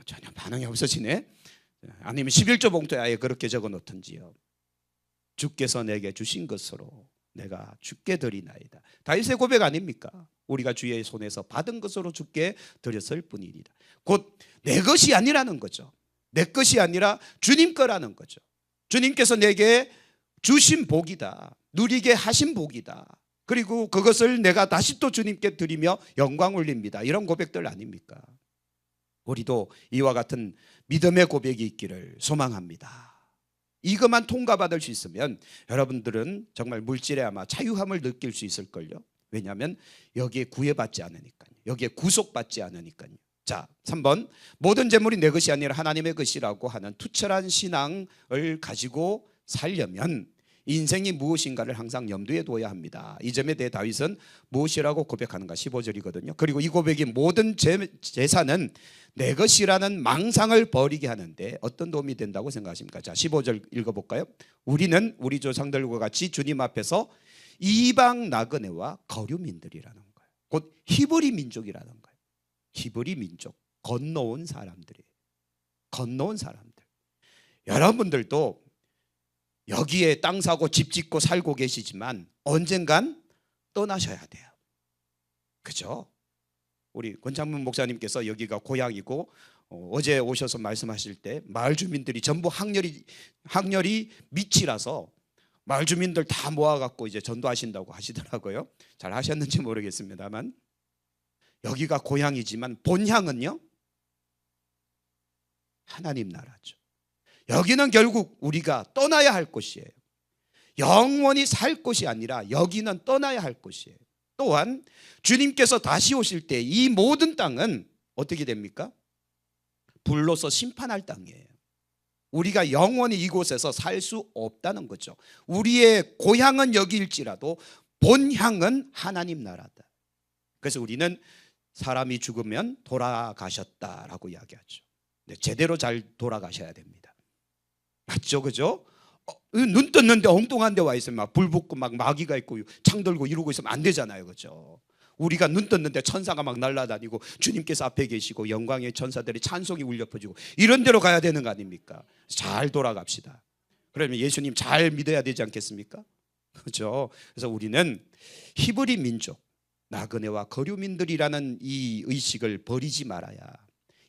전혀 반응이 없으시네. 아니면 11조 봉투에 아예 그렇게 적어 놓든지요. 주께서 내게 주신 것으로 내가 주께 드리나이다. 다윗의 고백 아닙니까? 우리가 주의 손에서 받은 것으로 주께 드렸을 뿐이니라. 곧 내 것이 아니라는 거죠. 내 것이 아니라 주님 거라는 거죠. 주님께서 내게 주신 복이다. 누리게 하신 복이다. 그리고 그것을 내가 다시 또 주님께 드리며 영광 올립니다. 이런 고백들 아닙니까? 우리도 이와 같은 믿음의 고백이 있기를 소망합니다. 이것만 통과받을 수 있으면 여러분들은 정말 물질에 아마 자유함을 느낄 수 있을걸요. 왜냐하면 여기에 구애받지 않으니까요. 여기에 구속받지 않으니까요. 자, 3번, 모든 재물이 내 것이 아니라 하나님의 것이라고 하는 투철한 신앙을 가지고 살려면 인생이 무엇인가를 항상 염두에 둬야 합니다. 이 점에 대해 다윗은 무엇이라고 고백하는가? 15절이거든요. 그리고 이 고백이 모든 재산은 내 것이라는 망상을 버리게 하는데 어떤 도움이 된다고 생각하십니까? 자, 15절 읽어볼까요? 우리는 우리 조상들과 같이 주님 앞에서 이방 나그네와 거류민들이라는 거예요. 곧 히브리 민족이라는 거예요. 히브리 민족, 건너온 사람들이에요. 건너온 사람들. 여러분들도 여기에 땅 사고 집 짓고 살고 계시지만 언젠간 떠나셔야 돼요. 그죠? 우리 권창문 목사님께서 여기가 고향이고 어제 오셔서 말씀하실 때 마을 주민들이 전부 학렬이 밑이라서 마을 주민들 다 모아갖고 이제 전도하신다고 하시더라고요. 잘 하셨는지 모르겠습니다만 여기가 고향이지만 본향은요 하나님 나라죠. 여기는 결국 우리가 떠나야 할 곳이에요. 영원히 살 곳이 아니라 여기는 떠나야 할 곳이에요. 또한 주님께서 다시 오실 때 이 모든 땅은 어떻게 됩니까? 불로서 심판할 땅이에요. 우리가 영원히 이곳에서 살 수 없다는 거죠. 우리의 고향은 여기일지라도 본향은 하나님 나라다. 그래서 우리는 사람이 죽으면 돌아가셨다라고 이야기하죠. 네, 제대로 잘 돌아가셔야 됩니다. 맞죠, 그죠? 눈 떴는데 엉뚱한 데 와 있으면 막 불 붙고 막 마귀가 있고 창 들고 이러고 있으면 안 되잖아요, 그죠? 우리가 눈 떴는데 천사가 막 날아다니고 주님께서 앞에 계시고 영광의 천사들이 찬송이 울려 퍼지고 이런 데로 가야 되는 거 아닙니까? 잘 돌아갑시다. 그러면 예수님 잘 믿어야 되지 않겠습니까? 그죠? 그래서 우리는 히브리 민족, 나그네와 거류민들이라는 이 의식을 버리지 말아야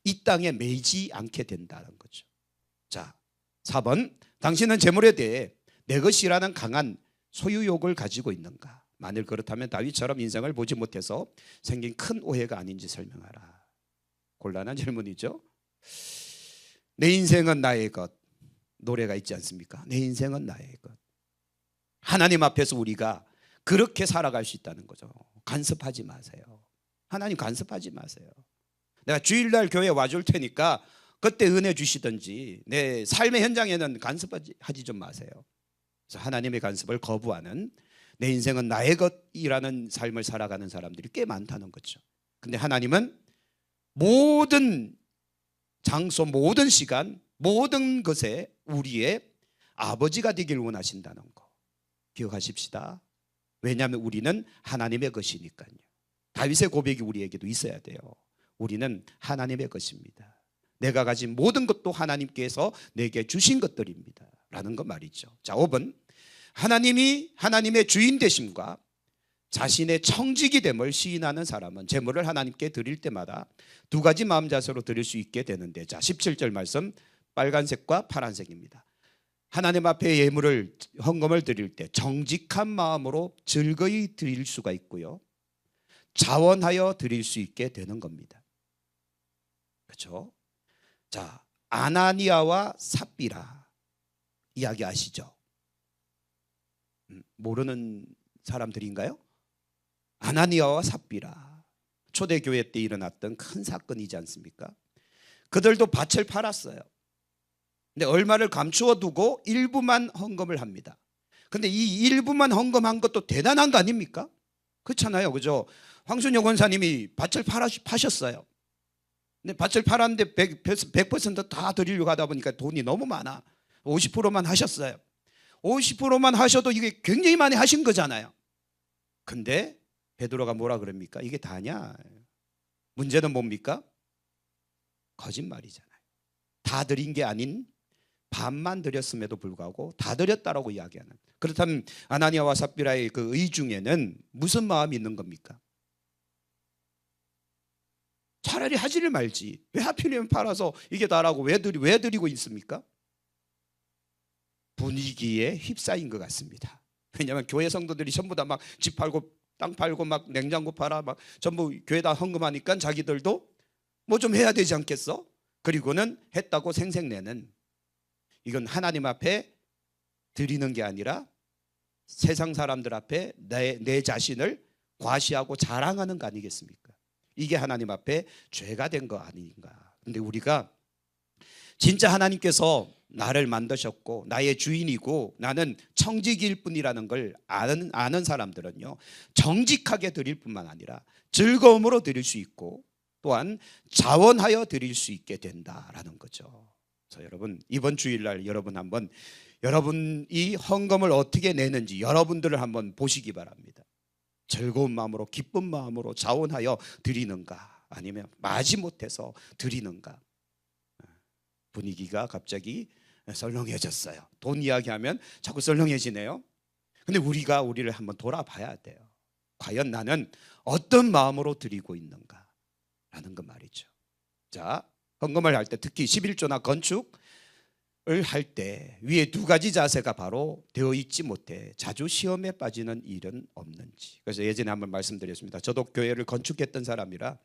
이 땅에 매이지 않게 된다는 거죠. 자, 4번, 당신은 재물에 대해 내 것이라는 강한 소유욕을 가지고 있는가? 만일 그렇다면 다윗처럼 인생을 보지 못해서 생긴 큰 오해가 아닌지 설명하라. 곤란한 질문이죠. 내 인생은 나의 것. 노래가 있지 않습니까? 내 인생은 나의 것. 하나님 앞에서 우리가 그렇게 살아갈 수 있다는 거죠. 간섭하지 마세요. 하나님 간섭하지 마세요. 내가 주일날 교회 와줄 테니까 그때 은혜 주시든지 내 삶의 현장에는 간섭하지 좀 마세요. 그래서 하나님의 간섭을 거부하는 내 인생은 나의 것이라는 삶을 살아가는 사람들이 꽤 많다는 거죠. 근데 하나님은 모든 장소, 모든 시간, 모든 것에 우리의 아버지가 되길 원하신다는 거 기억하십시다. 왜냐하면 우리는 하나님의 것이니까요. 다윗의 고백이 우리에게도 있어야 돼요. 우리는 하나님의 것입니다. 내가 가진 모든 것도 하나님께서 내게 주신 것들입니다 라는 거 말이죠. 자, 5번, 하나님이 하나님의 주인 되심과 자신의 청지기 됨을 시인하는 사람은 재물을 하나님께 드릴 때마다 두 가지 마음 자세로 드릴 수 있게 되는데, 자, 17절 말씀 빨간색과 파란색입니다. 하나님 앞에 예물을 헌금을 드릴 때 정직한 마음으로 즐거이 드릴 수가 있고요, 자원하여 드릴 수 있게 되는 겁니다. 그렇죠? 자, 아나니아와 삽비라 이야기 아시죠? 모르는 사람들인가요? 아나니아와 삽비라, 초대교회 때 일어났던 큰 사건이지 않습니까? 그들도 밭을 팔았어요. 근데 얼마를 감추어 두고 일부만 헌금을 합니다. 근데 이 일부만 헌금한 것도 대단한 거 아닙니까? 그렇잖아요, 그죠? 황순영 권사님이 밭을 파셨어요. 근데 밭을 팔았는데 100%다 드리려고 하다 보니까 돈이 너무 많아. 50%만 하셨어요. 50%만 하셔도 이게 굉장히 많이 하신 거잖아요. 근데 베드로가 뭐라 그럽니까? 이게 다냐? 문제는 뭡니까? 거짓말이잖아요. 다 드린 게 아닌 반만 드렸음에도 불구하고 다 드렸다라고 이야기하는. 그렇다면 아나니아와 삽비라의 그 의 중에는 무슨 마음이 있는 겁니까? 차라리 하지를 말지. 왜 하필이면 팔아서 이게 다라고 왜 드리고 있습니까? 분위기에 휩싸인 것 같습니다. 왜냐하면 교회 성도들이 전부 다 막 집 팔고 땅 팔고 막 냉장고 팔아 막 전부 교회다 헌금하니까 자기들도 뭐 좀 해야 되지 않겠어? 그리고는 했다고 생색내는, 이건 하나님 앞에 드리는 게 아니라 세상 사람들 앞에 내 자신을 과시하고 자랑하는 거 아니겠습니까? 이게 하나님 앞에 죄가 된 거 아닌가. 근데 우리가 진짜 하나님께서 나를 만드셨고 나의 주인이고 나는 청지기일 뿐이라는 걸 아는 사람들은요, 정직하게 드릴 뿐만 아니라 즐거움으로 드릴 수 있고 또한 자원하여 드릴 수 있게 된다라는 거죠. 그래서 여러분, 이번 주일날 여러분 한번 여러분이 헌금을 어떻게 내는지 여러분들을 한번 보시기 바랍니다. 즐거운 마음으로 기쁜 마음으로 자원하여 드리는가, 아니면 마지못해서 드리는가. 분위기가 갑자기 썰렁해졌어요. 돈 이야기하면 자꾸 썰렁해지네요. 근데 우리가 우리를 한번 돌아봐야 돼요. 과연 나는 어떤 마음으로 드리고 있는가 라는 거 말이죠. 자, 헌금을 할 때 특히 11조나 건축을 할 때 위에 두 가지 자세가 바로 되어 있지 못해 자주 시험에 빠지는 일은 없는지. 그래서 예전에 한번 말씀드렸습니다. 저도 교회를 건축했던 사람이라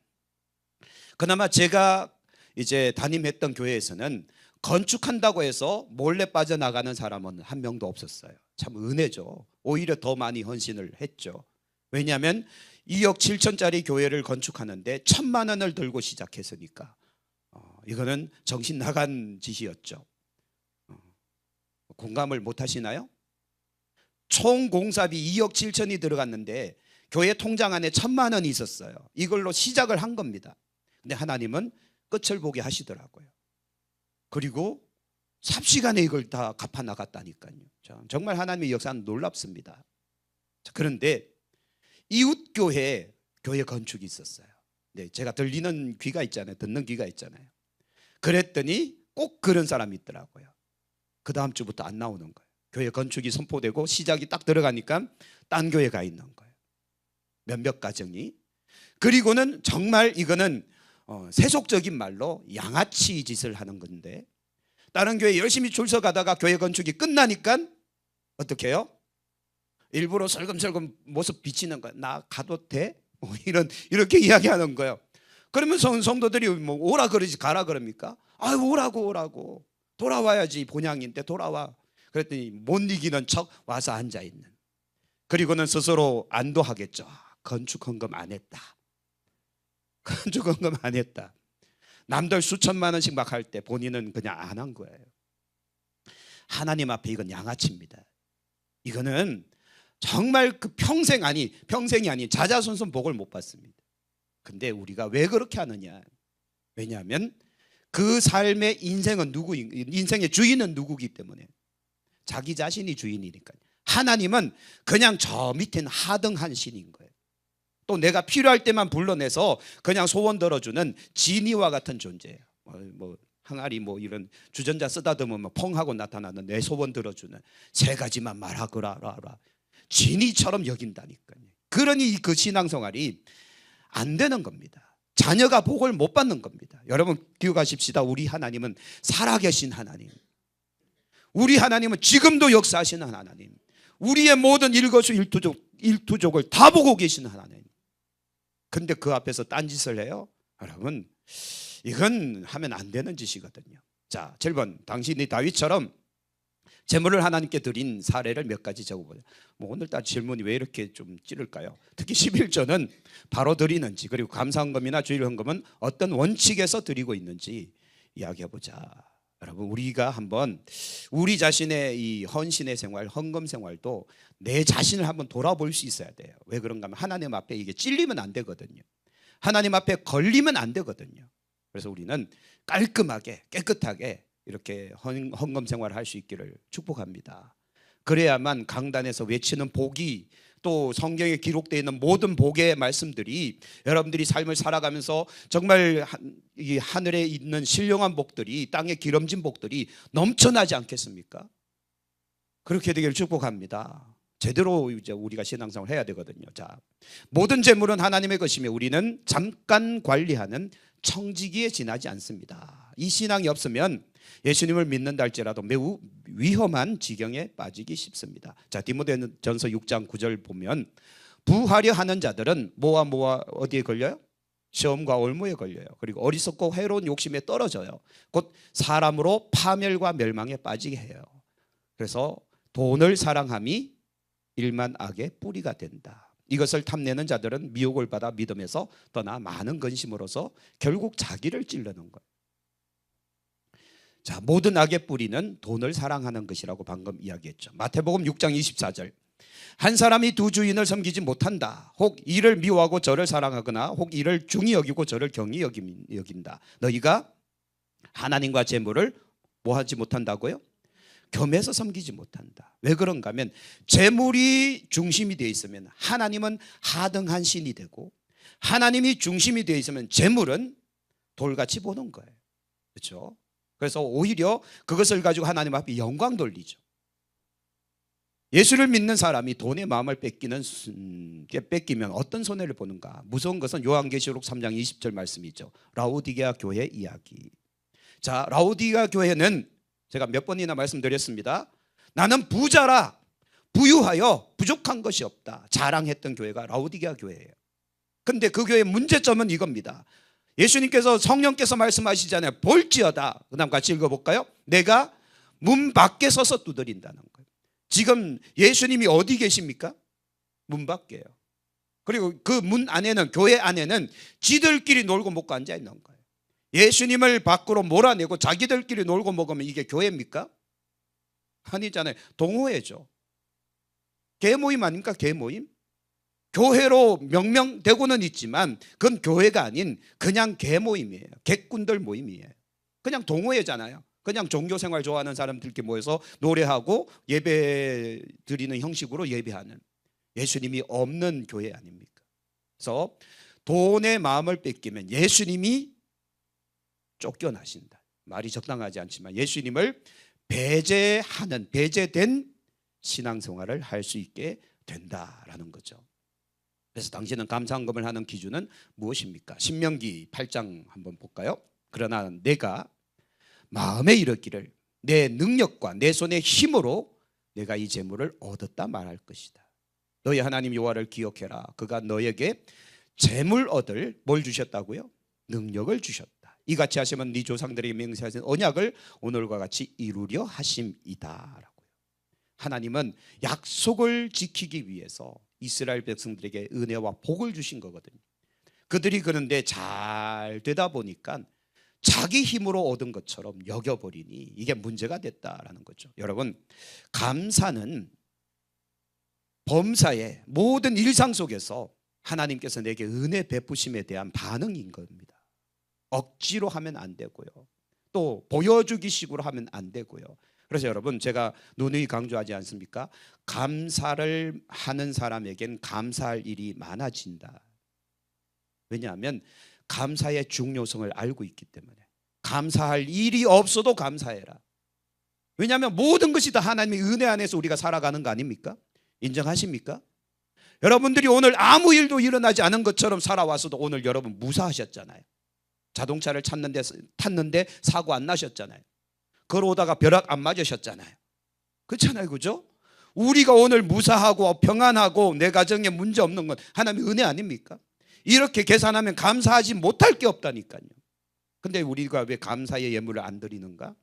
그나마 제가 이제 담임했던 교회에서는 건축한다고 해서 몰래 빠져나가는 사람은 한 명도 없었어요. 참 은혜죠. 오히려 더 많이 헌신을 했죠. 왜냐하면 2억 7천짜리 교회를 건축하는데 1,000만 원을 들고 시작했으니까 이거는 정신 나간 짓이었죠. 공감을 못 하시나요? 총 공사비 2억 7천이 들어갔는데 교회 통장 안에 1,000만 원이 있었어요. 이걸로 시작을 한 겁니다. 근데 하나님은 끝을 보게 하시더라고요. 그리고 삽시간에 이걸 다 갚아 나갔다니까요. 정말 하나님의 역사는 놀랍습니다. 그런데 이웃교회 교회 건축이 있었어요. 네, 제가 들리는 귀가 있잖아요. 듣는 귀가 있잖아요. 그랬더니 꼭 그런 사람이 있더라고요. 그 다음 주부터 안 나오는 거예요. 교회 건축이 선포되고 시작이 딱 들어가니까 딴 교회 가 있는 거예요. 몇몇 가정이. 그리고는 정말 이거는 세속적인 말로 양아치 짓을 하는 건데, 다른 교회 열심히 줄 서 가다가 교회 건축이 끝나니까 어떻게 해요? 일부러 설금설금 모습 비치는 거야. 나 가도 돼? 이렇게 이야기하는 거예요. 그러면 성도들이 뭐 오라 그러지 가라 그럽니까? 아유, 오라고 돌아와야지, 본향인데 돌아와. 그랬더니 못 이기는 척 와서 앉아 있는. 그리고는 스스로 안도하겠죠. 건축 헌금 안 했다. 건축 헌금 안 했다. 남들 수천만 원씩 막 할 때 본인은 그냥 안 한 거예요. 하나님 앞에 이건 양아치입니다. 이거는 정말 그 평생이 아닌 자자손손 복을 못 받습니다. 근데 우리가 왜 그렇게 하느냐? 왜냐하면 그 삶의 인생의 주인은 누구기 때문에, 자기 자신이 주인이니까요. 하나님은 그냥 저 밑에는 하등한 신인 거예요. 또 내가 필요할 때만 불러내서 그냥 소원 들어주는 지니와 같은 존재예요. 뭐 항아리 뭐 이런 주전자 쓰다듬으면 펑 하고 나타나는 내 소원 들어주는, 세 가지만 말하거라 지니처럼 여긴다니까요. 그러니 그 신앙생활이 안 되는 겁니다. 자녀가 복을 못 받는 겁니다. 여러분 기억하십시다. 우리 하나님은 살아계신 하나님, 우리 하나님은 지금도 역사하시는 하나님, 우리의 모든 일투족을 다 보고 계시는 하나님. 근데 그 앞에서 딴짓을 해요? 여러분, 이건 하면 안 되는 짓이거든요. 자, 7번, 당신이 다윗처럼 재물을 하나님께 드린 사례를 몇 가지 적어보세요. 뭐 오늘따라 질문이 왜 이렇게 좀 찌를까요? 특히 11조는 바로 드리는지, 그리고 감사헌금이나 주일헌금은 어떤 원칙에서 드리고 있는지 이야기해보자. 여러분, 우리가 한번 우리 자신의 이 헌신의 생활, 헌금 생활도 내 자신을 한번 돌아볼 수 있어야 돼요. 왜 그런가 하면 하나님 앞에 이게 찔리면 안 되거든요. 하나님 앞에 걸리면 안 되거든요. 그래서 우리는 깔끔하게 깨끗하게 이렇게 헌금 생활을 할 수 있기를 축복합니다. 그래야만 강단에서 외치는 복이 또 성경에 기록되어 있는 모든 복의 말씀들이 여러분들이 삶을 살아가면서 정말 이 하늘에 있는 신령한 복들이, 땅에 기름진 복들이 넘쳐나지 않겠습니까? 그렇게 되기를 축복합니다. 제대로 이제 우리가 신앙생활을 해야 되거든요. 자, 모든 재물은 하나님의 것이며 우리는 잠깐 관리하는 청지기에 지나지 않습니다. 이 신앙이 없으면 예수님을 믿는다 할지라도 매우 위험한 지경에 빠지기 쉽습니다. 자, 디모데전서 6장 9절 보면 부하려 하는 자들은 뭐와 어디에 걸려요? 시험과 올무에 걸려요. 그리고 어리석고 해로운 욕심에 떨어져요. 곧 사람으로 파멸과 멸망에 빠지게 해요. 그래서 돈을 사랑함이 일만 악의 뿌리가 된다. 이것을 탐내는 자들은 미혹을 받아 믿음에서 떠나 많은 근심으로서 결국 자기를 찔르는 거예요. 자, 모든 악의 뿌리는 돈을 사랑하는 것이라고 방금 이야기했죠. 마태복음 6장 24절. 한 사람이 두 주인을 섬기지 못한다. 혹 이를 미워하고 저를 사랑하거나 혹 이를 중히 여기고 저를 경히 여긴다. 너희가 하나님과 재물을 뭐 하지 못한다고요? 겸해서 섬기지 못한다. 왜 그런가 하면 재물이 중심이 되어 있으면 하나님은 하등한 신이 되고, 하나님이 중심이 되어 있으면 재물은 돌같이 보는 거예요. 그렇죠? 그래서 오히려 그것을 가지고 하나님 앞에 영광 돌리죠. 예수를 믿는 사람이 돈의 마음을 뺏기면 어떤 손해를 보는가? 무서운 것은 요한계시록 3장 20절 말씀이죠. 라오디게아 교회 이야기. 자, 라오디게아 교회는 제가 몇 번이나 말씀드렸습니다. 나는 부자라, 부유하여 부족한 것이 없다 자랑했던 교회가 라오디게아 교회예요. 근데 그 교회의 문제점은 이겁니다. 예수님께서, 성령께서 말씀하시잖아요. 볼지어다. 그 다음 같이 읽어볼까요? 내가 문 밖에 서서 두드린다는 거예요. 지금 예수님이 어디 계십니까? 문 밖에요. 그리고 그 문 안에는, 교회 안에는 지들끼리 놀고 먹고 앉아 있는 거예요. 예수님을 밖으로 몰아내고 자기들끼리 놀고 먹으면 이게 교회입니까? 아니잖아요. 동호회죠. 개모임 아닙니까? 개모임. 교회로 명명되고는 있지만 그건 교회가 아닌 그냥 개모임이에요. 객꾼들 모임이에요. 그냥 동호회잖아요. 그냥 종교생활 좋아하는 사람들끼리 모여서 노래하고 예배 드리는 형식으로 예배하는, 예수님이 없는 교회 아닙니까? 그래서 돈의 마음을 뺏기면 예수님이 쫓겨나신다. 말이 적당하지 않지만 예수님을 배제하는, 배제된 신앙생활을 할 수 있게 된다라는 거죠. 그래서 당신은 감사헌금을 하는 기준은 무엇입니까? 신명기 8장 한번 볼까요? 그러나 내가 마음에 이르기를 내 능력과 내 손의 힘으로 내가 이 재물을 얻었다 말할 것이다. 너희 하나님 여호와를 기억해라. 그가 너에게 재물 얻을 뭘 주셨다고요? 능력을 주셨다. 이같이 하시면 네 조상들에게 맹세하신 언약을 오늘과 같이 이루려 하심이다 라고요. 하나님은 약속을 지키기 위해서 이스라엘 백성들에게 은혜와 복을 주신 거거든요. 그들이 그런데 잘 되다 보니까 자기 힘으로 얻은 것처럼 여겨버리니 이게 문제가 됐다라는 거죠. 여러분, 감사는 범사의 모든 일상 속에서 하나님께서 내게 은혜 베푸심에 대한 반응인 겁니다. 억지로 하면 안 되고요. 또 보여주기 식으로 하면 안 되고요. 그래서 여러분, 제가 누누이 강조하지 않습니까? 감사를 하는 사람에겐 감사할 일이 많아진다. 왜냐하면 감사의 중요성을 알고 있기 때문에. 감사할 일이 없어도 감사해라. 왜냐하면 모든 것이 다 하나님의 은혜 안에서 우리가 살아가는 거 아닙니까? 인정하십니까? 여러분들이 오늘 아무 일도 일어나지 않은 것처럼 살아왔어도 오늘 여러분 무사하셨잖아요. 자동차를 탔는데 사고 안 나셨잖아요. 걸어오다가 벼락 안 맞으셨잖아요. 그렇잖아요, 그죠? 우리가 오늘 무사하고 평안하고 내 가정에 문제 없는 건 하나님의 은혜 아닙니까? 이렇게 계산하면 감사하지 못할 게 없다니까요. 근데 우리가 왜 감사의 예물을 안 드리는가?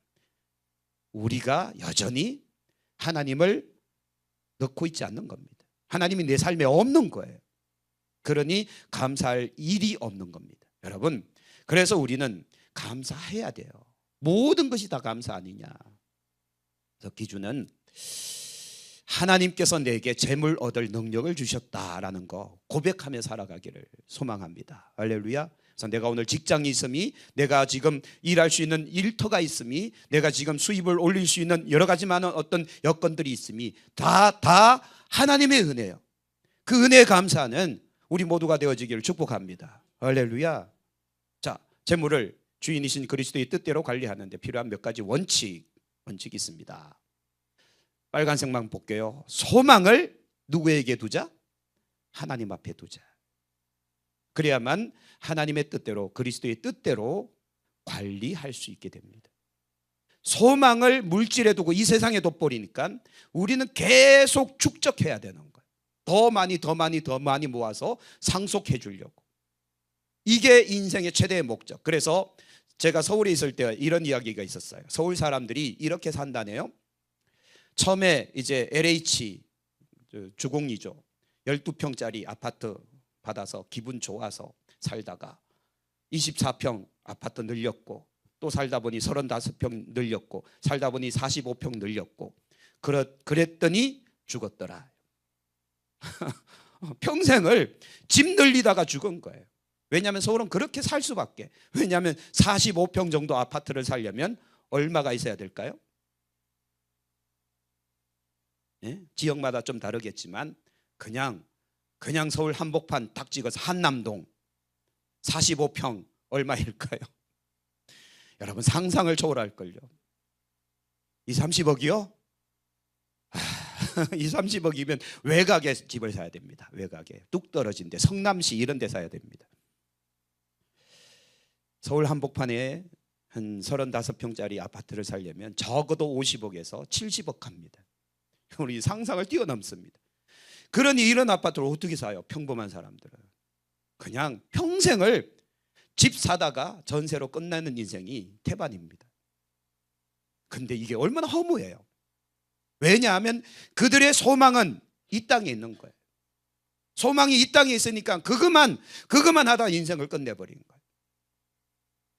우리가 여전히 하나님을 넣고 있지 않는 겁니다. 하나님이 내 삶에 없는 거예요. 그러니 감사할 일이 없는 겁니다. 여러분, 그래서 우리는 감사해야 돼요. 모든 것이 다 감사 아니냐. 그래서 기준은 하나님께서 내게 재물 얻을 능력을 주셨다라는 거 고백하며 살아가기를 소망합니다. 할렐루야. 그래서 내가 오늘 직장이 있음이, 내가 지금 일할 수 있는 일터가 있음이, 내가 지금 수입을 올릴 수 있는 여러 가지 많은 어떤 여건들이 있음이 다 하나님의 은혜예요. 그 은혜에 감사하는 우리 모두가 되어지기를 축복합니다. 할렐루야. 자, 재물을 주인이신 그리스도의 뜻대로 관리하는데 필요한 몇 가지 원칙이 있습니다. 빨간색만 볼게요. 소망을 누구에게 두자? 하나님 앞에 두자. 그래야만 하나님의 뜻대로, 그리스도의 뜻대로 관리할 수 있게 됩니다. 소망을 물질에 두고 이 세상에 돋보리니까 우리는 계속 축적해야 되는 거예요. 더 많이 모아서 상속해 주려고. 이게 인생의 최대의 목적. 그래서 제가 서울에 있을 때 이런 이야기가 있었어요. 서울 사람들이 이렇게 산다네요. 처음에 이제 LH 주공리죠. 12평짜리 아파트 받아서 기분 좋아서 살다가 24평 아파트 늘렸고, 또 살다 보니 35평 늘렸고, 살다 보니 45평 늘렸고, 그랬더니 죽었더라. 평생을 집 늘리다가 죽은 거예요. 왜냐하면 서울은 그렇게 살 수밖에. 왜냐하면 45평 정도 아파트를 살려면 얼마가 있어야 될까요? 예? 지역마다 좀 다르겠지만 그냥 서울 한복판 딱 찍어서 한남동 45평 얼마일까요? 여러분 상상을 초월할걸요. 2, 30억이요? 2, 30억이면 외곽에 집을 사야 됩니다. 외곽에 뚝 떨어진 데, 성남시 이런 데 사야 됩니다. 서울 한복판에 한 35평짜리 아파트를 살려면 적어도 50억에서 70억 갑니다. 우리 상상을 뛰어넘습니다. 그러니 이런 아파트를 어떻게 사요? 평범한 사람들은 그냥 평생을 집 사다가 전세로 끝나는 인생이 태반입니다. 근데 이게 얼마나 허무해요. 왜냐하면 그들의 소망은 이 땅에 있는 거예요. 소망이 이 땅에 있으니까 그것만 하다 인생을 끝내버린 거예요.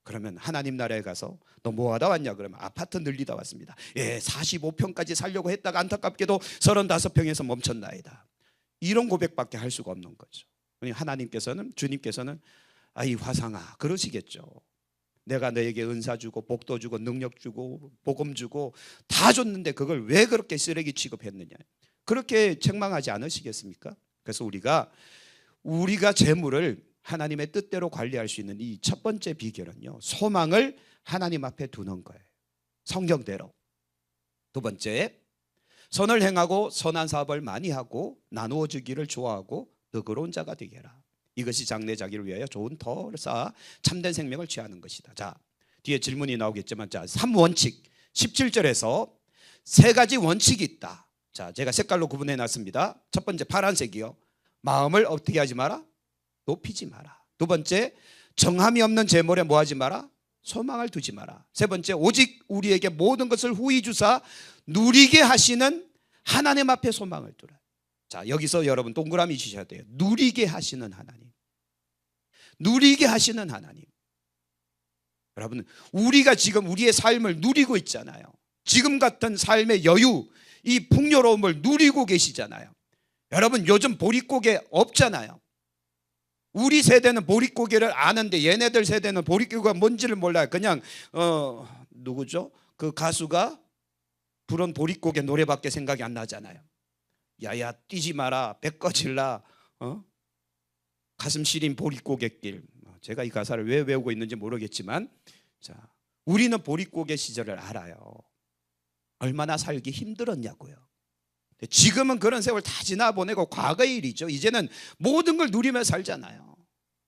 그러면 하나님 나라에 가서 너 뭐 하다 왔냐? 그러면 아파트 늘리다 왔습니다. 예, 45평까지 살려고 했다가 안타깝게도 35평에서 멈췄나이다. 이런 고백밖에 할 수가 없는 거죠. 주님께서는 아이 화상아 그러시겠죠. 내가 너에게 은사 주고 복도 주고 능력 주고 복음 주고 다 줬는데 그걸 왜 그렇게 쓰레기 취급했느냐. 그렇게 책망하지 않으시겠습니까? 그래서 우리가 재물을 하나님의 뜻대로 관리할 수 있는 이 첫 번째 비결은요, 소망을 하나님 앞에 두는 거예요. 성경대로. 두 번째, 선을 행하고 선한 사업을 많이 하고 나누어 주기를 좋아하고 너그러운 자가 되게 해라. 이것이 장래 자기를 위하여 좋은 터를 쌓아 참된 생명을 취하는 것이다. 자, 뒤에 질문이 나오겠지만, 자, 3원칙 17절에서 세 가지 원칙이 있다. 자, 제가 색깔로 구분해 놨습니다. 첫 번째 파란색이요. 마음을 어떻게 하지 마라? 높이지 마라. 두 번째, 정함이 없는 재물에 뭐 하지 마라? 소망을 두지 마라. 세 번째, 오직 우리에게 모든 것을 후히 주사 누리게 하시는 하나님 앞에 소망을 두라. 자, 여기서 여러분 동그라미 주셔야 돼요. 누리게 하시는 하나님. 누리게 하시는 하나님. 여러분, 우리가 지금 우리의 삶을 누리고 있잖아요. 지금 같은 삶의 여유, 이 풍요로움을 누리고 계시잖아요. 여러분, 요즘 보릿고개 없잖아요. 우리 세대는 보릿고개를 아는데 얘네들 세대는 보릿고개가 뭔지를 몰라요. 그냥 누구죠? 그 가수가 부른 보릿고개 노래밖에 생각이 안 나잖아요. 야야 뛰지 마라, 배 꺼질라, 가슴 시린 보릿고갯길. 제가 이 가사를 왜 외우고 있는지 모르겠지만, 자, 우리는 보릿고개 시절을 알아요. 얼마나 살기 힘들었냐고요. 지금은 그런 세월 다 지나보내고 과거의 일이죠. 이제는 모든 걸 누리며 살잖아요.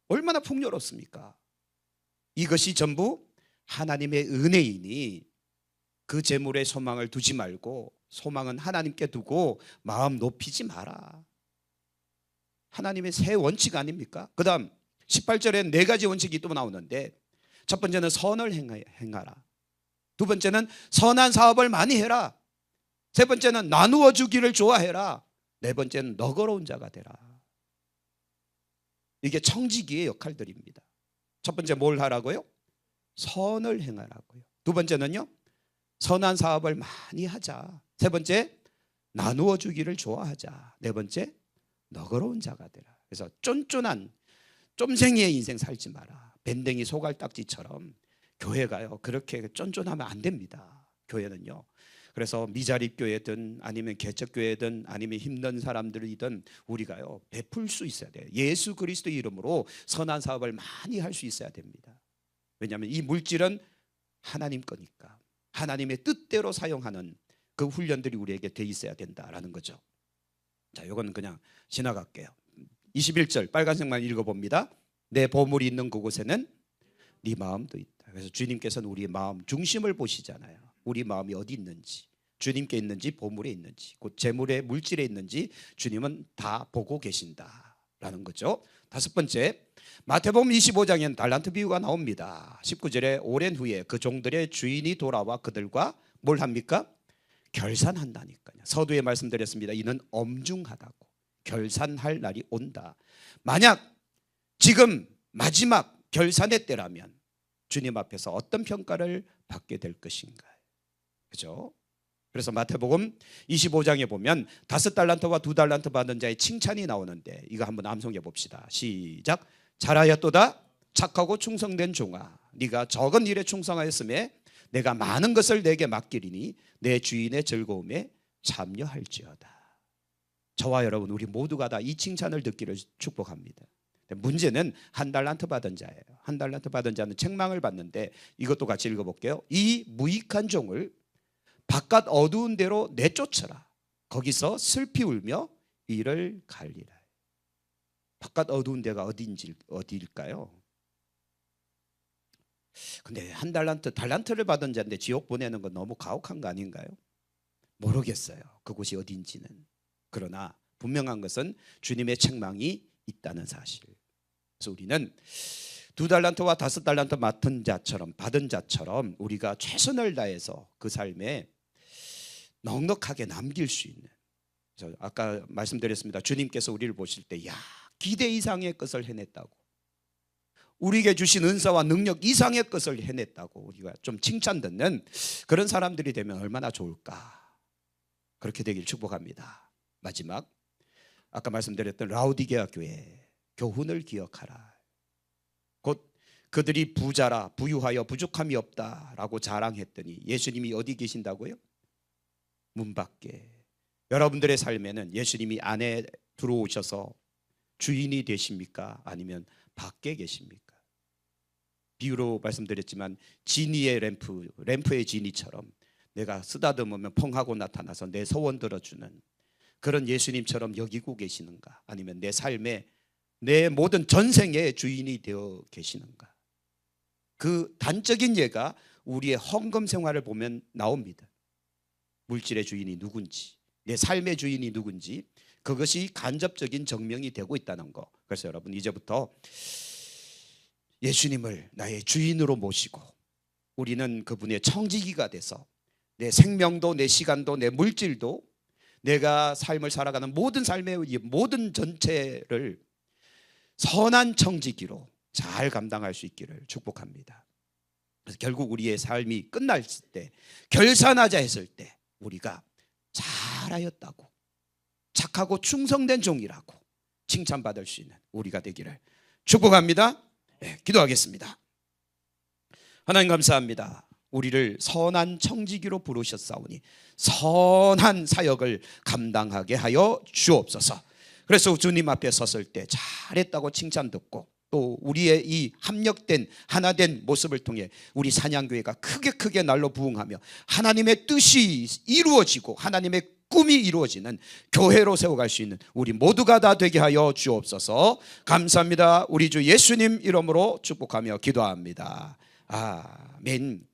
얼마나 풍요롭습니까? 이것이 전부 하나님의 은혜이니 그 재물에 소망을 두지 말고 소망은 하나님께 두고 마음 높이지 마라. 하나님의 새 원칙 아닙니까? 그 다음 18절에 네 가지 원칙이 또 나오는데, 첫 번째는 선을 행하라. 두 번째는 선한 사업을 많이 해라. 세 번째는 나누어 주기를 좋아해라. 네 번째는 너그러운 자가 되라. 이게 청지기의 역할들입니다. 첫 번째 뭘 하라고요? 선을 행하라고요. 두 번째는요, 선한 사업을 많이 하자. 세 번째, 나누어 주기를 좋아하자. 네 번째, 너그러운 자가 되라. 그래서 쫀쫀한 쫌생이의 인생 살지 마라. 밴댕이 소갈딱지처럼. 교회가요 그렇게 쫀쫀하면 안 됩니다. 교회는요 그래서 미자립교회든 아니면 개척교회든 아니면 힘든 사람들이든 우리가요 베풀 수 있어야 돼요. 예수 그리스도 이름으로 선한 사업을 많이 할 수 있어야 됩니다. 왜냐하면 이 물질은 하나님 거니까 하나님의 뜻대로 사용하는 그 훈련들이 우리에게 돼 있어야 된다라는 거죠. 자, 이건 그냥 지나갈게요. 21절 빨간색만 읽어봅니다. 내 보물이 있는 그곳에는 네 마음도 있다. 그래서 주님께서는 우리의 마음 중심을 보시잖아요. 우리 마음이 어디 있는지, 주님께 있는지 보물에 있는지, 곧 재물에 물질에 있는지 주님은 다 보고 계신다라는 거죠. 다섯 번째, 마태복음 25장에는 달란트 비유가 나옵니다. 19절에 오랜 후에 그 종들의 주인이 돌아와 그들과 뭘 합니까? 결산한다니까요. 서두에 말씀드렸습니다. 이는 엄중하다고. 결산할 날이 온다. 만약 지금 마지막 결산의 때라면 주님 앞에서 어떤 평가를 받게 될 것인가? 그죠? 그래서 마태복음 25장에 보면 5달란트와 2달란트 받은 자의 칭찬이 나오는데 이거 한번 암송해 봅시다. 시작. 잘하였도다 착하고 충성된 종아, 네가 적은 일에 충성하였음에 내가 많은 것을 내게 맡기리니 내 주인의 즐거움에 참여할지어다. 저와 여러분 우리 모두가 다 이 칭찬을 듣기를 축복합니다. 문제는 1달란트 받은 자예요. 1달란트 받은 자는 책망을 받는데 이것도 같이 읽어볼게요. 이 무익한 종을 바깥 어두운 데로 내쫓아라. 거기서 슬피 울며 이를 갈리라. 바깥 어두운 데가 어디일까요? 근데 1달란트를 받은 자인데 지옥 보내는 건 너무 가혹한 거 아닌가요? 모르겠어요. 그곳이 어딘지는. 그러나 분명한 것은 주님의 책망이 있다는 사실. 그래서 우리는 2달란트와 5달란트 받은 자처럼 우리가 최선을 다해서 그 삶에 넉넉하게 남길 수 있는. 그래서 아까 말씀드렸습니다. 주님께서 우리를 보실 때 기대 이상의 것을 해냈다고, 우리에게 주신 은사와 능력 이상의 것을 해냈다고 우리가 좀 칭찬 듣는 그런 사람들이 되면 얼마나 좋을까. 그렇게 되길 축복합니다. 마지막, 아까 말씀드렸던 라우디게아 교회 교훈을 기억하라. 곧 그들이 부자라 부유하여 부족함이 없다라고 자랑했더니 예수님이 어디 계신다고요? 문 밖에. 여러분들의 삶에는 예수님이 안에 들어오셔서 주인이 되십니까? 아니면 밖에 계십니까? 비유로 말씀드렸지만 지니의 램프의 지니처럼 내가 쓰다듬으면 펑 하고 나타나서 내 소원 들어주는 그런 예수님처럼 여기고 계시는가? 아니면 내 삶에 내 모든 전생의 주인이 되어 계시는가? 그 단적인 예가 우리의 헌금 생활을 보면 나옵니다. 물질의 주인이 누군지, 내 삶의 주인이 누군지, 그것이 간접적인 증명이 되고 있다는 거. 그래서 여러분 이제부터 예수님을 나의 주인으로 모시고 우리는 그분의 청지기가 돼서 내 생명도 내 시간도 내 물질도 내가 삶을 살아가는 모든 삶의 모든 전체를 선한 청지기로 잘 감당할 수 있기를 축복합니다. 그래서 결국 우리의 삶이 끝날 때, 결산하자 했을 때 우리가 잘하였다고, 착하고 충성된 종이라고 칭찬받을 수 있는 우리가 되기를 축복합니다. 네, 기도하겠습니다. 하나님 감사합니다. 우리를 선한 청지기로 부르셨사오니 선한 사역을 감당하게 하여 주옵소서. 그래서 주님 앞에 섰을 때 잘했다고 칭찬 듣고 또 우리의 이 합력된 하나된 모습을 통해 우리 사냥교회가 크게 날로 부흥하며 하나님의 뜻이 이루어지고 하나님의 꿈이 이루어지는 교회로 세워갈 수 있는 우리 모두가 다 되게 하여 주옵소서. 감사합니다. 우리 주 예수님 이름으로 축복하며 기도합니다. 아멘.